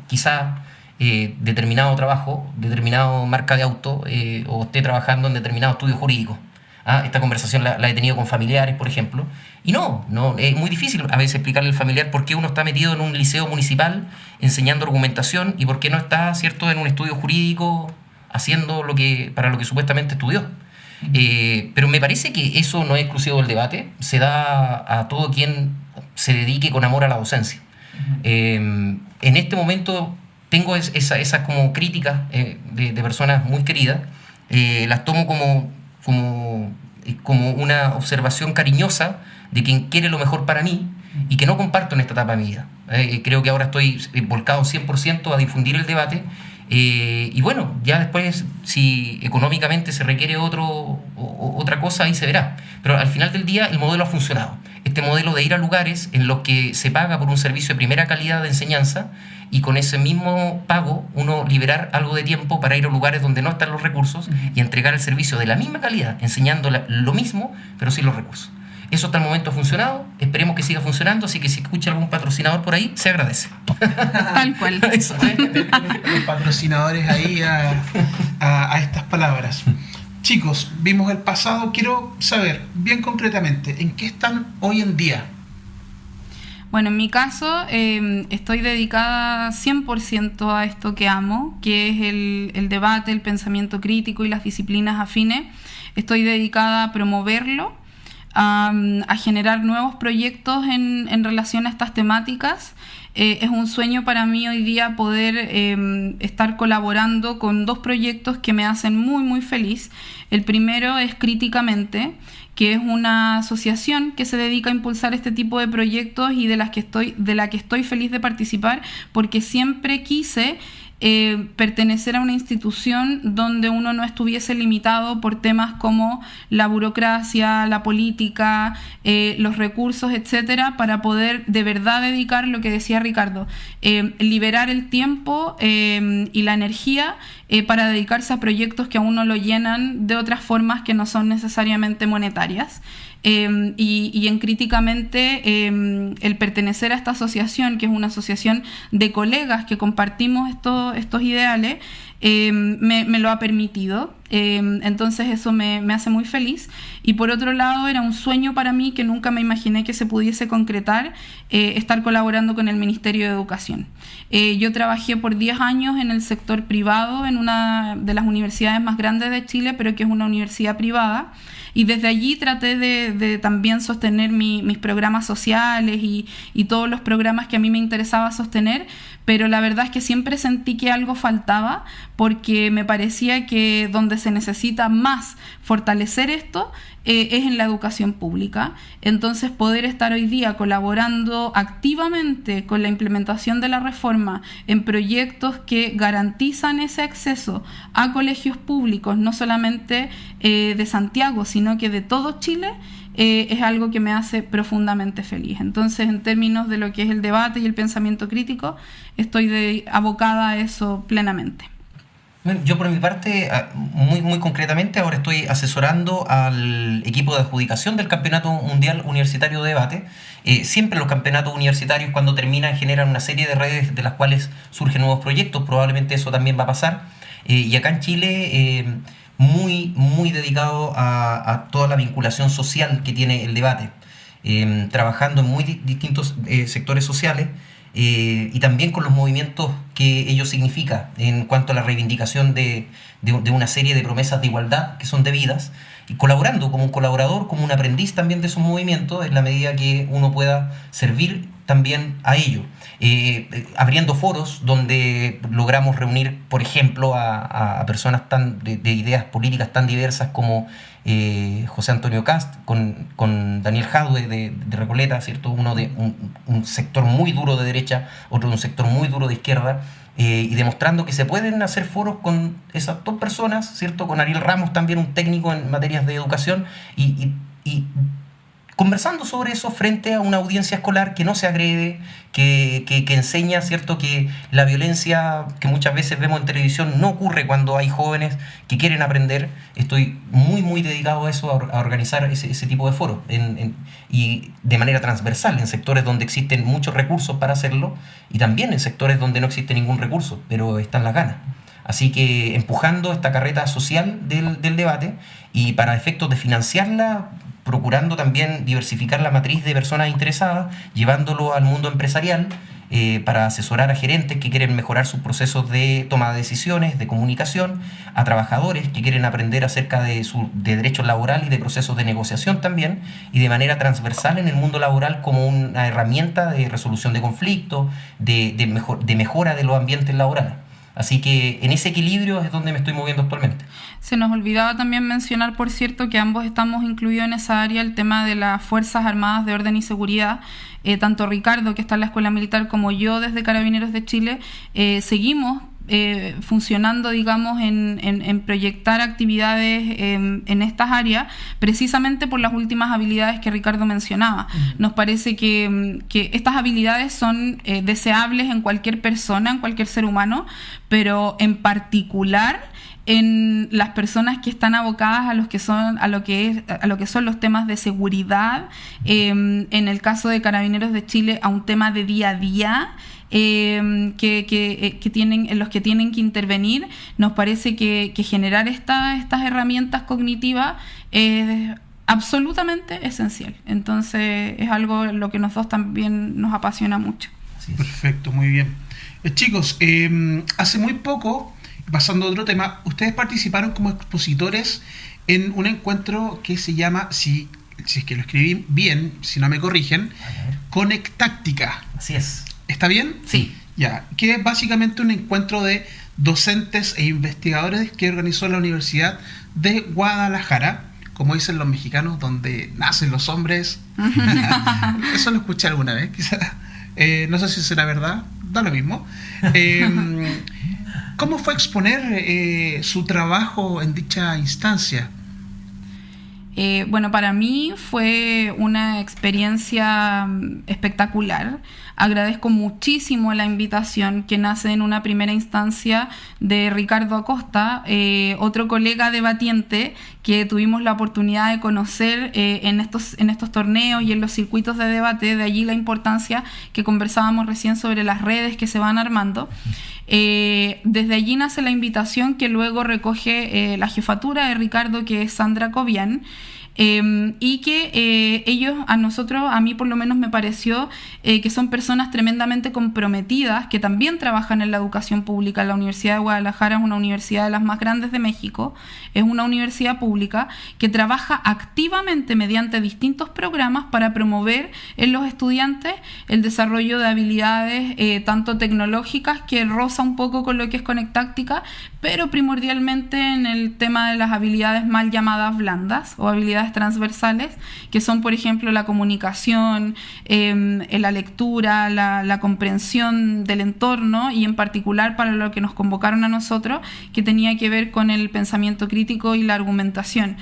quizá determinado trabajo, determinada marca de auto o esté trabajando en determinado estudio jurídico. Esta conversación la he tenido con familiares, por ejemplo. Y no, es muy difícil a veces explicarle al familiar por qué uno está metido en un liceo municipal enseñando argumentación y por qué no está, ¿cierto?, en un estudio jurídico haciendo para lo que supuestamente estudió. Pero me parece que eso no es exclusivo del debate, se da a todo quien se dedique con amor a la docencia. En este momento tengo esas como críticas de personas muy queridas, las tomo como una observación cariñosa de quien quiere lo mejor para mí y que no comparto en esta etapa de mi vida. Creo que ahora estoy volcado 100% a difundir el debate. Y bueno, ya después si económicamente se requiere otra cosa, ahí se verá. Pero al final del día el modelo ha funcionado. Este modelo de ir a lugares en los que se paga por un servicio de primera calidad de enseñanza y con ese mismo pago uno liberar algo de tiempo para ir a lugares donde no están los recursos y entregar el servicio de la misma calidad, enseñando lo mismo pero sin los recursos. Eso hasta el momento ha funcionado, esperemos que siga funcionando, así que si escucha algún patrocinador por ahí, se agradece. Tal cual. Eso. Los patrocinadores ahí a estas palabras. Chicos, vimos el pasado, quiero saber bien concretamente, ¿en qué están hoy en día? Bueno, en mi caso estoy dedicada 100% a esto que amo, que es el debate, el pensamiento crítico y las disciplinas afines. Estoy dedicada a promoverlo, a generar nuevos proyectos en relación a estas temáticas. Es un sueño para mí hoy día poder estar colaborando con 2 proyectos que me hacen muy, muy feliz. El primero es Críticamente, que es una asociación que se dedica a impulsar este tipo de proyectos y de la que estoy feliz de participar porque siempre quise pertenecer a una institución donde uno no estuviese limitado por temas como la burocracia, la política, los recursos, etcétera, para poder de verdad dedicar, lo que decía Ricardo, liberar el tiempo y la energía para dedicarse a proyectos que a uno lo llenan de otras formas que no son necesariamente monetarias. Y en Críticamente, el pertenecer a esta asociación, que es una asociación de colegas que compartimos estos ideales, me lo ha permitido. Entonces eso me hace muy feliz. Y por otro lado, era un sueño para mí que nunca me imaginé que se pudiese concretar, estar colaborando con el Ministerio de Educación. Yo trabajé por 10 años en el sector privado, en una de las universidades más grandes de Chile, pero que es una universidad privada. Y desde allí traté de también sostener mis programas sociales y todos los programas que a mí me interesaba sostener, pero la verdad es que siempre sentí que algo faltaba, porque me parecía que donde se necesita más fortalecer esto es en la educación pública. Entonces, poder estar hoy día colaborando activamente con la implementación de la reforma en proyectos que garantizan ese acceso a colegios públicos, no solamente de Santiago, sino que de todo Chile, es algo que me hace profundamente feliz. Entonces, en términos de lo que es el debate y el pensamiento crítico, estoy abocada a eso plenamente. Bueno, yo por mi parte, muy concretamente, ahora estoy asesorando al equipo de adjudicación del Campeonato Mundial Universitario de Debate. Siempre los campeonatos universitarios, cuando terminan, generan una serie de redes de las cuales surgen nuevos proyectos. Probablemente eso también va a pasar. Y acá en Chile, muy dedicado a toda la vinculación social que tiene el debate, trabajando en muy distintos sectores sociales, y también con los movimientos que ello significa en cuanto a la reivindicación de una serie de promesas de igualdad que son debidas, y colaborando como un colaborador, como un aprendiz también de esos movimientos, en la medida que uno pueda servir también a ello. Abriendo foros donde logramos reunir, por ejemplo, a personas de ideas políticas tan diversas como José Antonio Cast, con Daniel Jadwe de Recoleta, ¿cierto? Uno de un sector muy duro de derecha, otro de un sector muy duro de izquierda, y demostrando que se pueden hacer foros con esas dos personas, ¿cierto? Con Ariel Ramos, también un técnico en materias de educación, y conversando sobre eso frente a una audiencia escolar que no se agrede, que enseña, ¿cierto?, que la violencia que muchas veces vemos en televisión no ocurre cuando hay jóvenes que quieren aprender. Estoy muy dedicado a eso, a organizar ese tipo de foros, y de manera transversal, en sectores donde existen muchos recursos para hacerlo, y también en sectores donde no existe ningún recurso, pero están las ganas. Así que empujando esta carreta social del debate, y para efectos de financiarla, procurando también diversificar la matriz de personas interesadas, llevándolo al mundo empresarial, para asesorar a gerentes que quieren mejorar sus procesos de toma de decisiones, de comunicación, a trabajadores que quieren aprender acerca de derechos laborales y de procesos de negociación también, y de manera transversal en el mundo laboral como una herramienta de resolución de conflictos, de mejora de los ambientes laborales. Así que en ese equilibrio es donde me estoy moviendo actualmente. Se nos olvidaba también mencionar, por cierto, que ambos estamos incluidos en esa área, el tema de las Fuerzas Armadas de Orden y Seguridad. Tanto Ricardo, que está en la Escuela Militar, como yo desde Carabineros de Chile, seguimos funcionando, digamos, en proyectar actividades en estas áreas, precisamente por las últimas habilidades que Ricardo mencionaba. Nos parece que estas habilidades son deseables en cualquier persona, en cualquier ser humano, pero en particular en las personas que están abocadas a lo que son los temas de seguridad, en el caso de Carabineros de Chile, a un tema de día a día, en los que tienen que intervenir. Nos parece que generar estas herramientas cognitivas es absolutamente esencial. Entonces es algo en lo que nosotros también nos apasiona mucho. Perfecto, muy bien. Chicos, hace muy poco, pasando a otro tema, ustedes participaron como expositores en un encuentro que se llama, si es que lo escribí bien, si no me corrigen, Conectáctica. Así es. ¿Está bien? Sí. Ya, que es básicamente un encuentro de docentes e investigadores que organizó la Universidad de Guadalajara, como dicen los mexicanos, donde nacen los hombres. Eso lo escuché alguna vez, quizás. No sé si será verdad, da lo mismo. ¿Cómo fue exponer su trabajo en dicha instancia? Bueno, para mí fue una experiencia espectacular. Agradezco muchísimo la invitación que nace en una primera instancia de Ricardo Acosta, otro colega debatiente que tuvimos la oportunidad de conocer en estos torneos y en los circuitos de debate. De allí la importancia que conversábamos recién sobre las redes que se van armando. Desde allí nace la invitación que luego recoge la jefatura de Ricardo, que es Sandra Cobian, y que ellos, a mí por lo menos me pareció que son personas tremendamente comprometidas, que también trabajan en la educación pública. La Universidad de Guadalajara es una universidad de las más grandes de México, es una universidad pública que trabaja activamente mediante distintos programas para promover en los estudiantes el desarrollo de habilidades tanto tecnológicas, que roza un poco con lo que es conectáctica, pero primordialmente en el tema de las habilidades mal llamadas blandas o habilidades transversales, que son, por ejemplo, la comunicación, la lectura, la comprensión del entorno, y en particular para lo que nos convocaron a nosotros, que tenía que ver con el pensamiento crítico y la argumentación.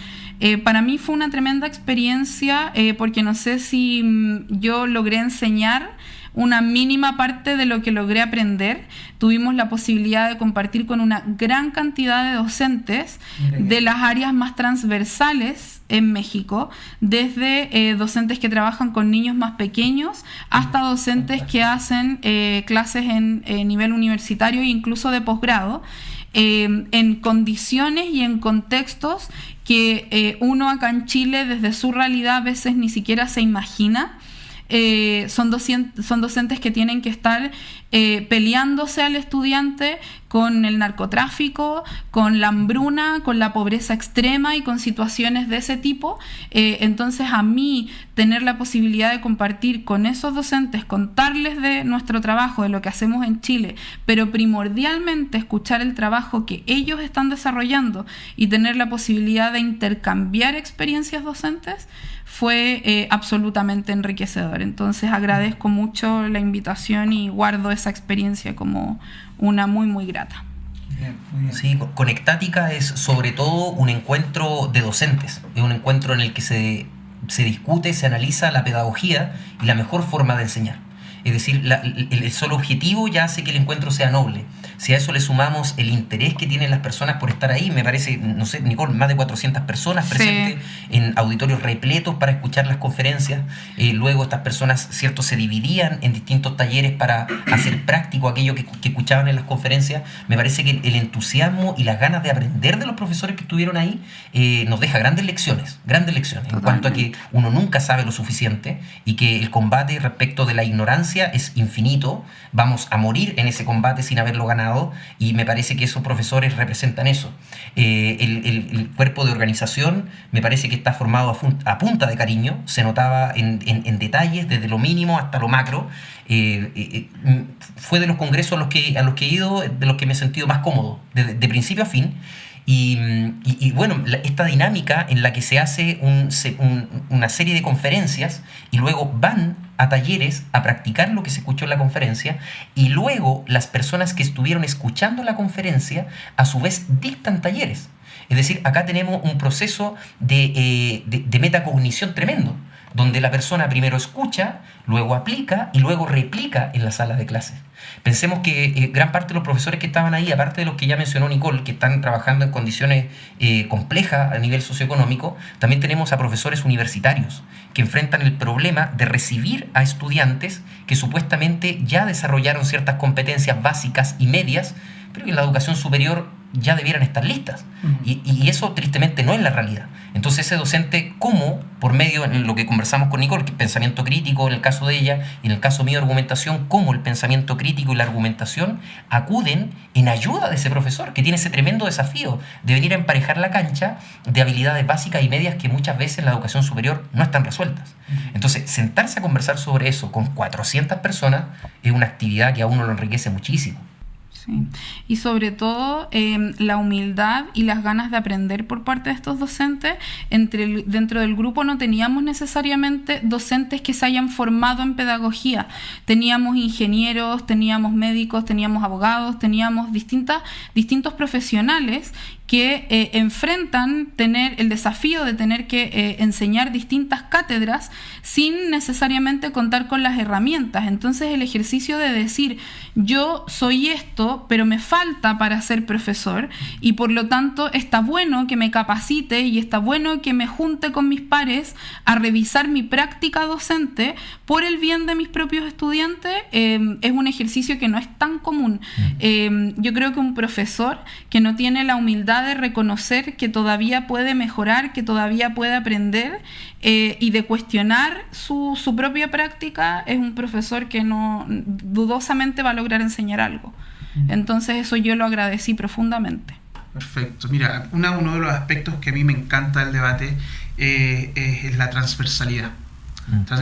Para mí fue una tremenda experiencia, porque no sé si yo logré enseñar una mínima parte de lo que logré aprender. Tuvimos la posibilidad de compartir con una gran cantidad de docentes de las áreas más transversales en México, desde docentes que trabajan con niños más pequeños hasta docentes que hacen clases en nivel universitario e incluso de posgrado, en condiciones y en contextos que uno acá en Chile desde su realidad a veces ni siquiera se imagina. Son docentes que tienen que estar peleándose al estudiante con el narcotráfico, con la hambruna, con la pobreza extrema y con situaciones de ese tipo. Entonces, a mí tener la posibilidad de compartir con esos docentes, contarles de nuestro trabajo, de lo que hacemos en Chile, pero primordialmente escuchar el trabajo que ellos están desarrollando y tener la posibilidad de intercambiar experiencias docentes, fue absolutamente enriquecedor. Entonces agradezco mucho la invitación y guardo esa experiencia como una muy, muy grata. Bien, muy bien. Sí, Conectática es sobre todo un encuentro de docentes, es un encuentro en el que se discute, se analiza la pedagogía y la mejor forma de enseñar. Es decir, el solo objetivo ya hace que el encuentro sea noble. Si a eso le sumamos el interés que tienen las personas por estar ahí, me parece, no sé, Nicole, más de 400 personas presentes en auditorios repletos para escuchar las conferencias. Luego estas personas, cierto, se dividían en distintos talleres para hacer práctico aquello que escuchaban en las conferencias. Me parece que el entusiasmo y las ganas de aprender de los profesores que estuvieron ahí nos deja grandes lecciones en cuanto a que uno nunca sabe lo suficiente y que el combate respecto de la ignorancia es infinito. Vamos a morir en ese combate sin haberlo ganado, y me parece que esos profesores representan eso. El cuerpo de organización me parece que está formado a punta de cariño, se notaba en detalles, desde lo mínimo hasta lo macro. Fue de los congresos a los que he ido, de los que me he sentido más cómodo, de principio a fin. Y bueno, esta dinámica en la que se hace una serie de conferencias y luego van a talleres a practicar lo que se escuchó en la conferencia, y luego las personas que estuvieron escuchando la conferencia a su vez dictan talleres. Es decir, acá tenemos un proceso de metacognición tremendo, donde la persona primero escucha, luego aplica y luego replica en la sala de clases. Pensemos que gran parte de los profesores que estaban ahí, aparte de los que ya mencionó Nicole, que están trabajando en condiciones complejas a nivel socioeconómico, también tenemos a profesores universitarios que enfrentan el problema de recibir a estudiantes que supuestamente ya desarrollaron ciertas competencias básicas y medias, pero que en la educación superior ya debieran estar listas. Y eso tristemente no es la realidad. Entonces ese docente, ¿cómo? Por medio de lo que conversamos con Nicole, que es pensamiento crítico en el caso de ella, y en el caso mío argumentación, cómo el pensamiento crítico y la argumentación acuden en ayuda de ese profesor, que tiene ese tremendo desafío de venir a emparejar la cancha de habilidades básicas y medias que muchas veces en la educación superior no están resueltas. Entonces, sentarse a conversar sobre eso con 400 personas es una actividad que a uno lo enriquece muchísimo. Sí. Y sobre todo la humildad y las ganas de aprender por parte de estos docentes. Dentro del grupo no teníamos necesariamente docentes que se hayan formado en pedagogía. Teníamos ingenieros, teníamos médicos, teníamos abogados, teníamos distintos profesionales que enfrentan tener el desafío de tener que enseñar distintas cátedras sin necesariamente contar con las herramientas. Entonces el ejercicio de decir, yo soy esto, pero me falta para ser profesor, y por lo tanto está bueno que me capacite y está bueno que me junte con mis pares a revisar mi práctica docente por el bien de mis propios estudiantes, es un ejercicio que no es tan común. Yo creo que un profesor que no tiene la humildad de reconocer que todavía puede mejorar, que todavía puede aprender y de cuestionar su propia práctica, es un profesor que no dudosamente va a lograr enseñar algo. Entonces eso yo lo agradecí profundamente. Perfecto. Mira, uno de los aspectos que a mí me encanta del debate es la transversalidad.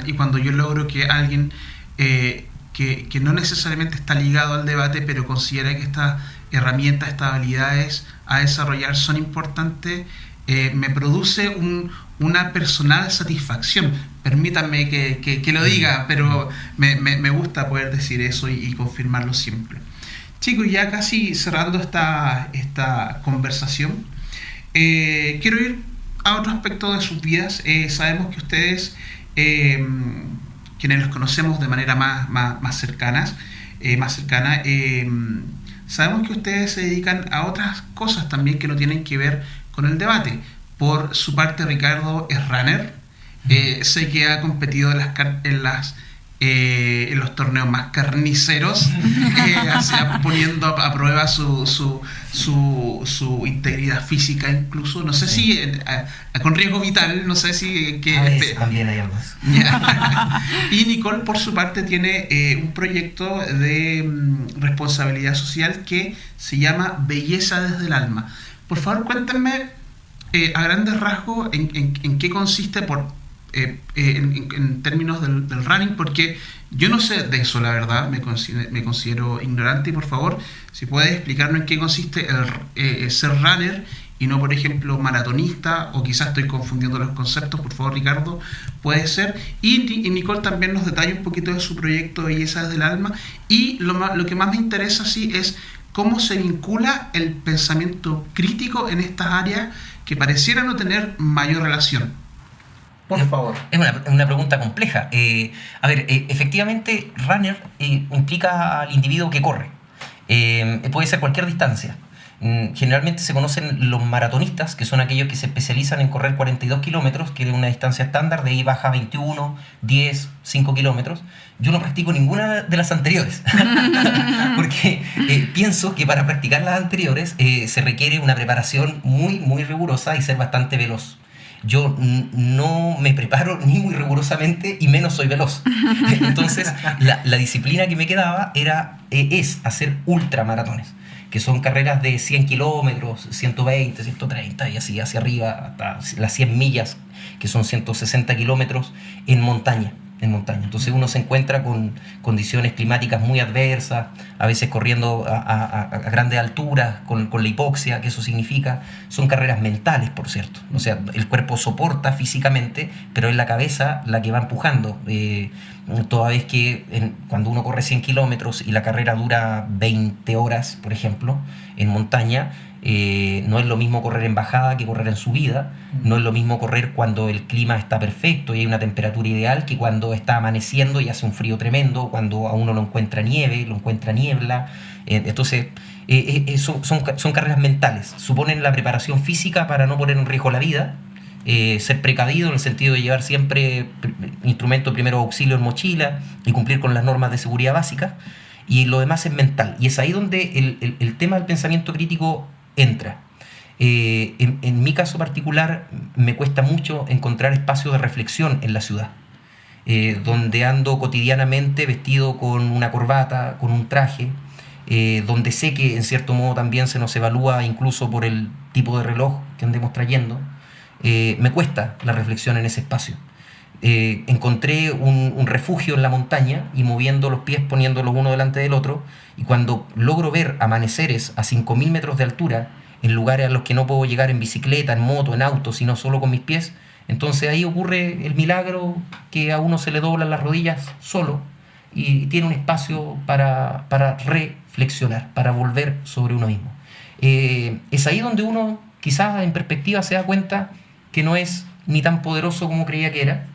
Y cuando yo logro que alguien que no necesariamente está ligado al debate, pero considera que estas herramientas, estas habilidades a desarrollar son importantes, me produce una personal satisfacción. Permítanme que lo diga, pero me gusta poder decir eso y confirmarlo siempre. Chicos, ya casi cerrando esta conversación, quiero ir a otro aspecto de sus vidas. Sabemos que ustedes, quienes los conocemos de manera más cercana, sabemos que ustedes se dedican a otras cosas también que no tienen que ver con el debate. Por su parte, Ricardo es runner. Sé que ha competido en los torneos más carniceros, poniendo a prueba su integridad física incluso. No sé si con riesgo vital, no sé si... a veces también hay algo. Y Nicole, por su parte, tiene un proyecto de responsabilidad social que se llama Belleza desde el Alma. Por favor, cuéntenme a grandes rasgos en qué consiste en términos del running, porque yo no sé de eso, la verdad, me considero ignorante, y por favor, si puedes explicarnos en qué consiste el ser runner y no, por ejemplo, maratonista, o quizás estoy confundiendo los conceptos. Por favor, Ricardo, puede ser. Y Nicole también nos detalla un poquito de su proyecto Belleza desde el Alma, y lo que más me interesa sí es cómo se vincula el pensamiento crítico en estas áreas que pareciera no tener mayor relación. Por favor. Es una pregunta compleja. Efectivamente, runner implica al individuo que corre. Puede ser cualquier distancia. Generalmente se conocen los maratonistas, que son aquellos que se especializan en correr 42 kilómetros, que es una distancia estándar, de ahí baja a 21, 10, 5 kilómetros. Yo no practico ninguna de las anteriores, porque pienso que para practicar las anteriores se requiere una preparación muy, muy rigurosa y ser bastante veloz. Yo no me preparo ni muy rigurosamente y menos soy veloz. Entonces, la disciplina que me quedaba es hacer ultramaratones, que son carreras de 100 kilómetros, 120, 130 y así hacia arriba, hasta las 100 millas, que son 160 kilómetros en montaña. Entonces uno se encuentra con condiciones climáticas muy adversas, a veces corriendo a grandes alturas, con la hipoxia, que eso significa. Son carreras mentales, por cierto. O sea, el cuerpo soporta físicamente, pero es la cabeza la que va empujando. Toda vez que cuando uno corre 100 kilómetros y la carrera dura 20 horas, por ejemplo, en montaña, no es lo mismo correr en bajada que correr en subida. No es lo mismo correr cuando el clima está perfecto y hay una temperatura ideal, que cuando está amaneciendo y hace un frío tremendo, cuando a uno lo encuentra nieve, lo encuentra niebla. Entonces son carreras mentales, suponen la preparación física para no poner en riesgo la vida, ser precavido en el sentido de llevar siempre instrumento de primer auxilio en mochila y cumplir con las normas de seguridad básicas, y lo demás es mental. Y es ahí donde el tema del pensamiento crítico entra. En mi caso particular me cuesta mucho encontrar espacios de reflexión en la ciudad, donde ando cotidianamente vestido con una corbata, con un traje, donde sé que en cierto modo también se nos evalúa incluso por el tipo de reloj que andemos trayendo. Me cuesta la reflexión en ese espacio. encontré un refugio en la montaña y moviendo los pies, poniéndolos uno delante del otro, y cuando logro ver amaneceres a 5.000 metros de altura, en lugares a los que no puedo llegar en bicicleta, en moto, en auto, sino solo con mis pies, entonces ahí ocurre el milagro que a uno se le doblan las rodillas solo y tiene un espacio para reflexionar, para volver sobre uno mismo. Es ahí donde uno quizás en perspectiva se da cuenta que no es ni tan poderoso como creía que era,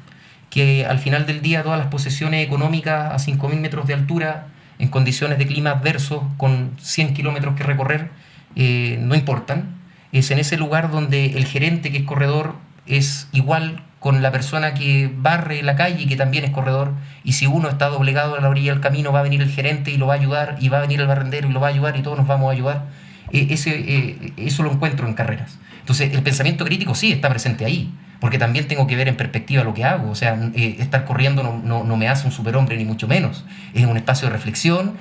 que al final del día todas las posesiones económicas a 5.000 metros de altura, en condiciones de clima adversos, con 100 kilómetros que recorrer, no importan. Es en ese lugar donde el gerente que es corredor es igual con la persona que barre la calle y que también es corredor, y si uno está doblegado a la orilla del camino va a venir el gerente y lo va a ayudar, y va a venir el barrendero y lo va a ayudar, y todos nos vamos a ayudar. Eso lo encuentro en carreras. Entonces el pensamiento crítico sí está presente ahí, porque también tengo que ver en perspectiva lo que hago. O sea, estar corriendo no me hace un superhombre ni mucho menos. Es un espacio de reflexión.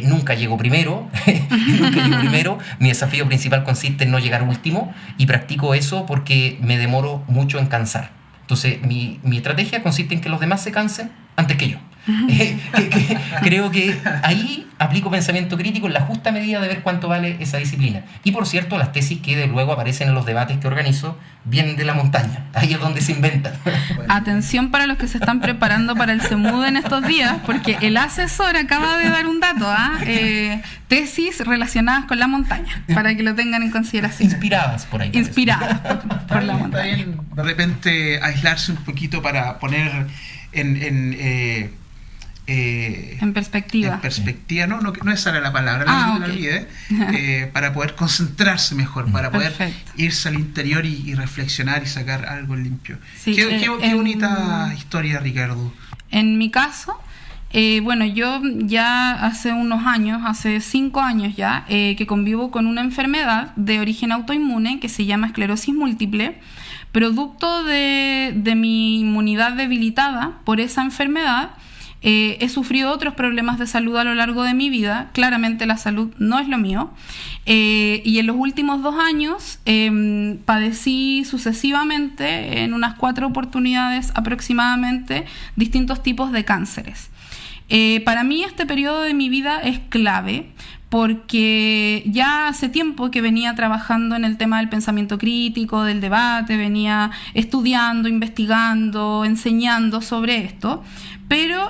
Nunca llego primero. Mi desafío principal consiste en no llegar último, y practico eso porque me demoro mucho en cansar. Entonces mi estrategia consiste en que los demás se cansen antes que yo. Creo que ahí aplico pensamiento crítico en la justa medida de ver cuánto vale esa disciplina. Y por cierto, las tesis que luego aparecen en los debates que organizo vienen de la montaña. Ahí es donde se inventan. Atención para los que se están preparando para el CEMUDE en estos días, porque el asesor acaba de dar un dato, tesis relacionadas con la montaña, para que lo tengan en consideración. Inspiradas por ahí. Inspiradas por la montaña. Está bien de repente aislarse un poquito para poner en perspectiva. En perspectiva, no esa era la palabra, okay. la olvidé, para poder concentrarse mejor, para poder irse al interior y reflexionar y sacar algo limpio. Sí, qué bonita historia, Ricardo. En mi caso, yo ya hace 5 años ya, que convivo con una enfermedad de origen autoinmune que se llama esclerosis múltiple. Producto de mi inmunidad debilitada por esa enfermedad, he sufrido otros problemas de salud a lo largo de mi vida. Claramente la salud no es lo mío. Y en los últimos 2 años padecí sucesivamente, en unas 4 oportunidades aproximadamente, distintos tipos de cánceres. Para mí este periodo de mi vida es clave, porque ya hace tiempo que venía trabajando en el tema del pensamiento crítico, del debate, venía estudiando, investigando, enseñando sobre esto, pero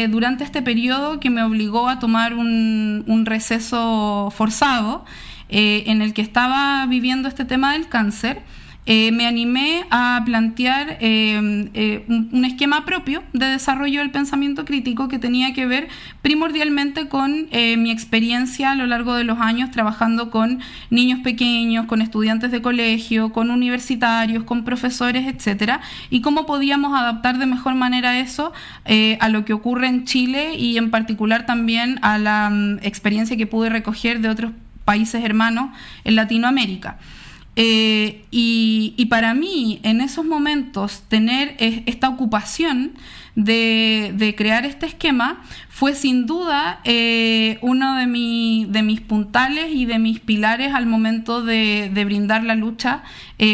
durante este periodo que me obligó a tomar un receso forzado, en el que estaba viviendo este tema del cáncer, me animé a plantear un esquema propio de desarrollo del pensamiento crítico que tenía que ver primordialmente con mi experiencia a lo largo de los años trabajando con niños pequeños, con estudiantes de colegio, con universitarios, con profesores, etcétera, y cómo podíamos adaptar de mejor manera eso a lo que ocurre en Chile y en particular también a la experiencia que pude recoger de otros países hermanos en Latinoamérica. Y para mí, en esos momentos, tener esta ocupación de crear este esquema fue sin duda uno de mis puntales y de mis pilares al momento de brindar la lucha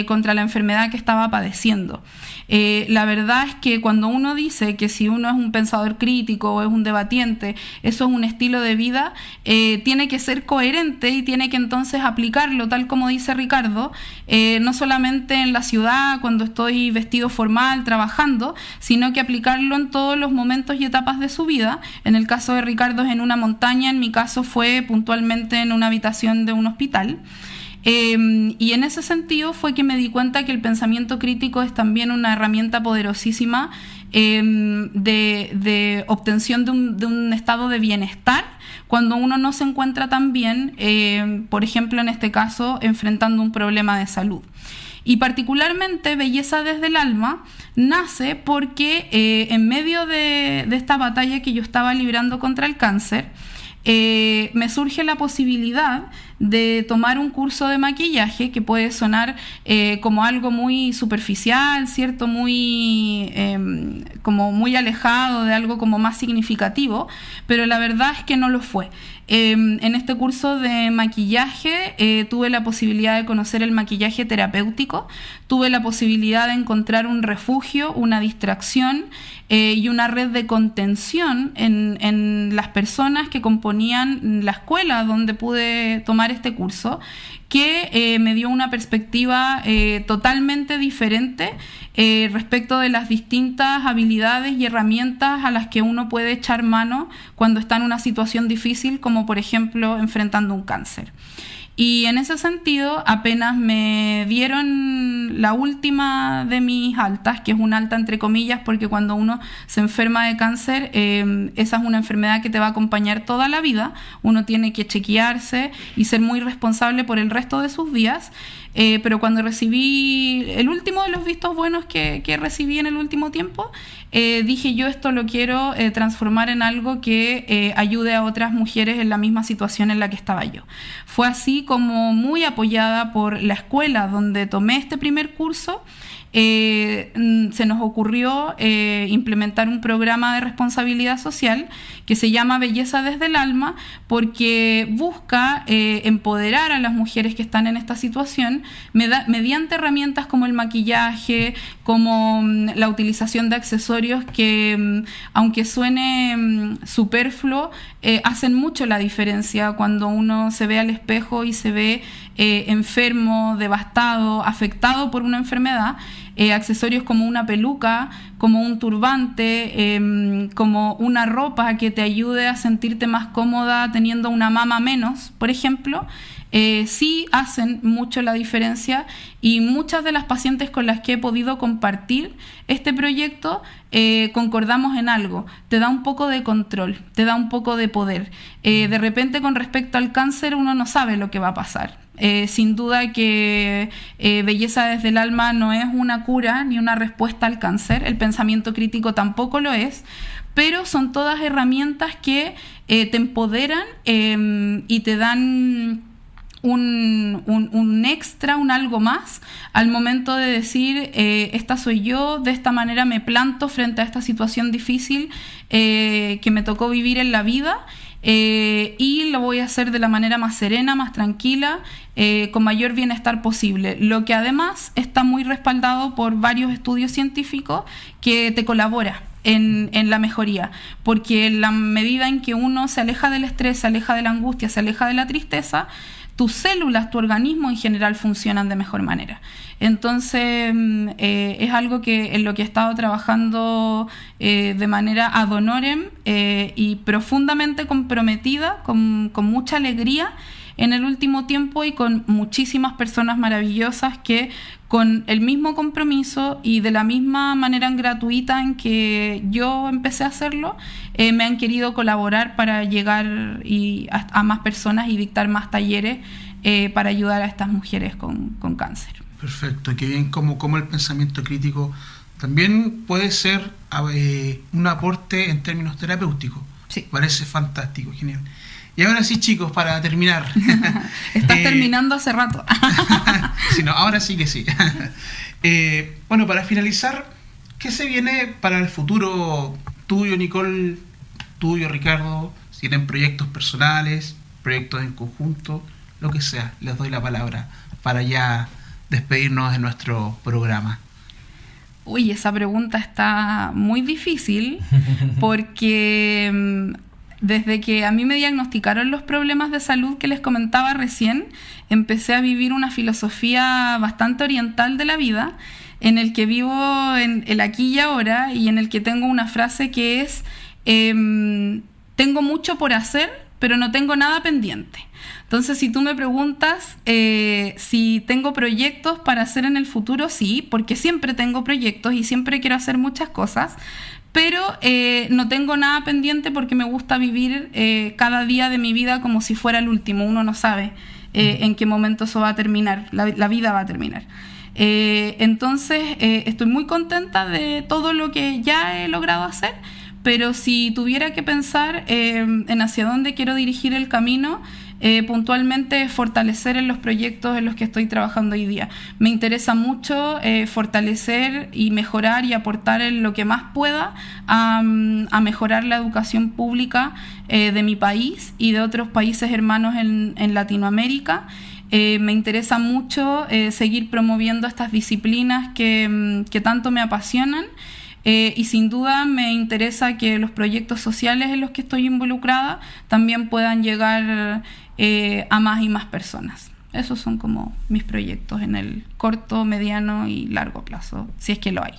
contra la enfermedad que estaba padeciendo. La verdad es que cuando uno dice que si uno es un pensador crítico o es un debatiente, eso es un estilo de vida, tiene que ser coherente y tiene que entonces aplicarlo, tal como dice Ricardo, no solamente en la ciudad, cuando estoy vestido formal, trabajando, sino que aplicarlo en todos los momentos y etapas de su vida. En el caso de Ricardo es en una montaña, en mi caso fue puntualmente en una habitación de un hospital. Y en ese sentido fue que me di cuenta que el pensamiento crítico es también una herramienta poderosísima de obtención de un estado de bienestar cuando uno no se encuentra tan bien, por ejemplo en este caso enfrentando un problema de salud. Y particularmente Belleza desde el Alma nace porque en medio de esta batalla que yo estaba librando contra el cáncer, me surge la posibilidad de tomar un curso de maquillaje, que puede sonar como algo muy superficial, ¿cierto? Como muy alejado de algo como más significativo, pero la verdad es que no lo fue. En este curso de maquillaje tuve la posibilidad de conocer el maquillaje terapéutico, tuve la posibilidad de encontrar un refugio, una distracción y una red de contención en las personas que componían la escuela donde pude tomar este curso, que me dio una perspectiva totalmente diferente respecto de las distintas habilidades y herramientas a las que uno puede echar mano cuando está en una situación difícil, como por ejemplo enfrentando un cáncer. Y en ese sentido, apenas me dieron la última de mis altas, que es un alta entre comillas, porque cuando uno se enferma de cáncer, esa es una enfermedad que te va a acompañar toda la vida. Uno tiene que chequearse y ser muy responsable por el resto de sus días. Pero cuando recibí el último de los vistos buenos que recibí en el último tiempo, dije, yo esto lo quiero transformar en algo que ayude a otras mujeres en la misma situación en la que estaba yo. Fue así como, muy apoyada por la escuela donde tomé este primer curso, se nos ocurrió implementar un programa de responsabilidad social que se llama Belleza desde el Alma, porque busca empoderar a las mujeres que están en esta situación mediante herramientas como el maquillaje, como la utilización de accesorios que, aunque suene superfluo, hacen mucho la diferencia cuando uno se ve al espejo y se ve enfermo, devastado, afectado por una enfermedad. Accesorios como una peluca, como un turbante, como una ropa que te ayude a sentirte más cómoda teniendo una mama menos, por ejemplo, sí hacen mucho la diferencia, y muchas de las pacientes con las que he podido compartir este proyecto concordamos en algo: te da un poco de control, te da un poco de poder. De repente, con respecto al cáncer, uno no sabe lo que va a pasar. Sin duda que Belleza desde el Alma no es una cura ni una respuesta al cáncer, el pensamiento crítico tampoco lo es, pero son todas herramientas que te empoderan y te dan un extra, un algo más al momento de decir, esta soy yo, de esta manera me planto frente a esta situación difícil que me tocó vivir en la vida. Y lo voy a hacer de la manera más serena, más tranquila, con mayor bienestar posible, lo que además está muy respaldado por varios estudios científicos que te colabora en la mejoría, porque en la medida en que uno se aleja del estrés, se aleja de la angustia, se aleja de la tristeza, tus células, tu organismo en general funcionan de mejor manera. Entonces es algo en lo que he estado trabajando de manera ad honorem y profundamente comprometida, con mucha alegría en el último tiempo, y con muchísimas personas maravillosas que, con el mismo compromiso y de la misma manera gratuita en que yo empecé a hacerlo, me han querido colaborar para llegar a más personas y dictar más talleres para ayudar a estas mujeres con cáncer. Perfecto, qué bien como el pensamiento crítico también puede ser un aporte en términos terapéuticos. Sí. Parece fantástico, genial. Y ahora sí, chicos, para terminar. Estás terminando hace rato. Sí, no, ahora sí que sí. Bueno, para finalizar, ¿qué se viene para el futuro tuyo, Nicole, tuyo, Ricardo? Si tienen proyectos personales, proyectos en conjunto, lo que sea, les doy la palabra para ya despedirnos de nuestro programa. Uy, esa pregunta está muy difícil porque desde que a mí me diagnosticaron los problemas de salud que les comentaba recién, empecé a vivir una filosofía bastante oriental de la vida, en el que vivo en el aquí y ahora, y en el que tengo una frase que es tengo mucho por hacer, pero no tengo nada pendiente. Entonces, si tú me preguntas si tengo proyectos para hacer en el futuro, sí, porque siempre tengo proyectos y siempre quiero hacer muchas cosas, pero no tengo nada pendiente porque me gusta vivir cada día de mi vida como si fuera el último. Uno no sabe en qué momento eso va a terminar, la vida va a terminar. Entonces, estoy muy contenta de todo lo que ya he logrado hacer, pero si tuviera que pensar en hacia dónde quiero dirigir el camino, puntualmente fortalecer en los proyectos en los que estoy trabajando hoy día. Me interesa mucho fortalecer y mejorar y aportar en lo que más pueda a mejorar la educación pública de mi país y de otros países hermanos en Latinoamérica. Me interesa mucho seguir promoviendo estas disciplinas que tanto me apasionan. Y sin duda me interesa que los proyectos sociales en los que estoy involucrada también puedan llegar a más y más personas. Esos son como mis proyectos en el corto, mediano y largo plazo, si es que lo hay.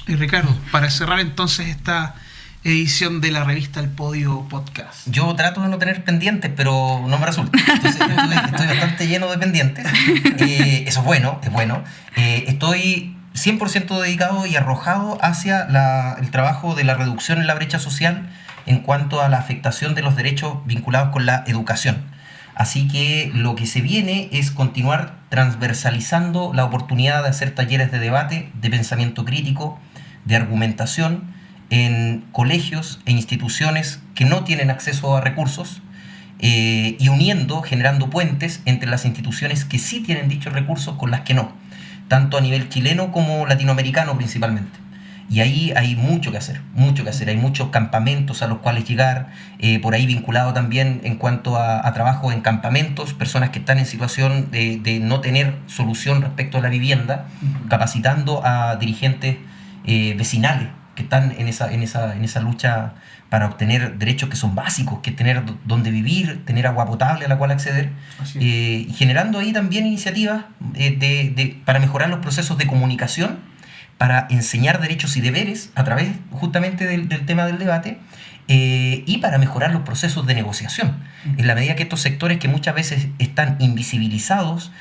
Y Ricardo, para cerrar entonces esta edición de la revista El Podio Podcast. Yo trato de no tener pendientes, pero no me resulta. Entonces, estoy bastante lleno de pendientes. Eso es bueno. Estoy 100% dedicado y arrojado hacia el trabajo de la reducción en la brecha social en cuanto a la afectación de los derechos vinculados con la educación. Así que lo que se viene es continuar transversalizando la oportunidad de hacer talleres de debate, de pensamiento crítico, de argumentación en colegios e instituciones que no tienen acceso a recursos y generando puentes entre las instituciones que sí tienen dichos recursos con las que no, tanto a nivel chileno como latinoamericano principalmente. Y ahí hay mucho que hacer, hay muchos campamentos a los cuales llegar, por ahí vinculado también en cuanto a trabajo en campamentos, personas que están en situación de no tener solución respecto a la vivienda, capacitando a dirigentes vecinales que están en esa lucha para obtener derechos que son básicos, que es tener donde vivir, tener agua potable a la cual acceder, y generando ahí también iniciativas para mejorar los procesos de comunicación, para enseñar derechos y deberes a través justamente del tema del debate, y para mejorar los procesos de negociación. En la medida que estos sectores que muchas veces están invisibilizados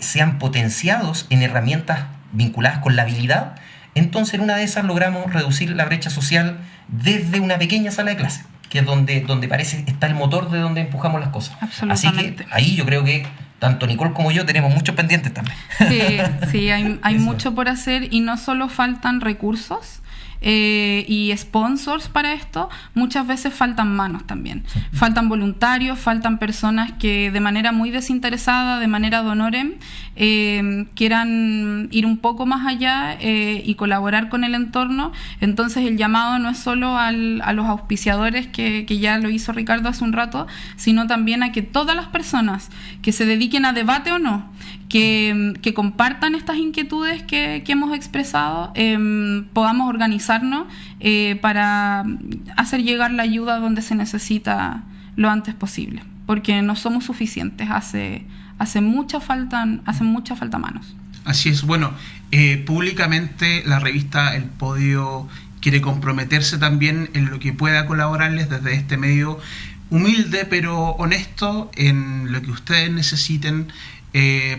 sean potenciados en herramientas vinculadas con la habilidad, entonces en una de esas logramos reducir la brecha social desde una pequeña sala de clase, que es donde parece está el motor de donde empujamos las cosas. Así que ahí yo creo que tanto Nicole como yo tenemos muchos pendientes también. Sí, hay mucho por hacer y no solo faltan recursos y sponsors para esto, muchas veces faltan manos también. Sí. Faltan voluntarios, faltan personas que de manera muy desinteresada, de manera de honorem, quieran ir un poco más allá y colaborar con el entorno. Entonces el llamado no es solo a los auspiciadores que ya lo hizo Ricardo hace un rato, sino también a que todas las personas que se dediquen a debate o no, que compartan estas inquietudes que hemos expresado, podamos organizarnos para hacer llegar la ayuda donde se necesita lo antes posible, porque no somos suficientes, hace mucha falta manos. Así es. Bueno, públicamente la revista El Podio quiere comprometerse también en lo que pueda colaborarles desde este medio humilde pero honesto en lo que ustedes necesiten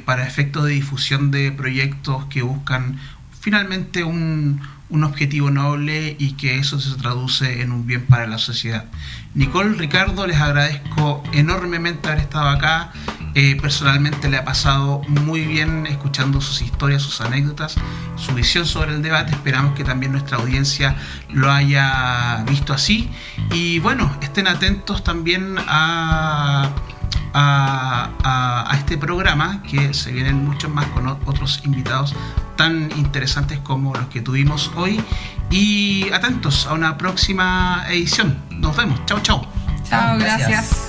para efectos de difusión de proyectos que buscan finalmente un objetivo noble y que eso se traduce en un bien para la sociedad. Nicole, Ricardo, les agradezco enormemente haber estado acá. Personalmente le ha pasado muy bien escuchando sus historias, sus anécdotas, su visión sobre el debate. Esperamos que también nuestra audiencia lo haya visto así. Y bueno, estén atentos también a este programa, que se vienen muchos más con otros invitados tan interesantes como los que tuvimos hoy, y atentos a una próxima edición. Nos vemos. Chao. Chao, gracias.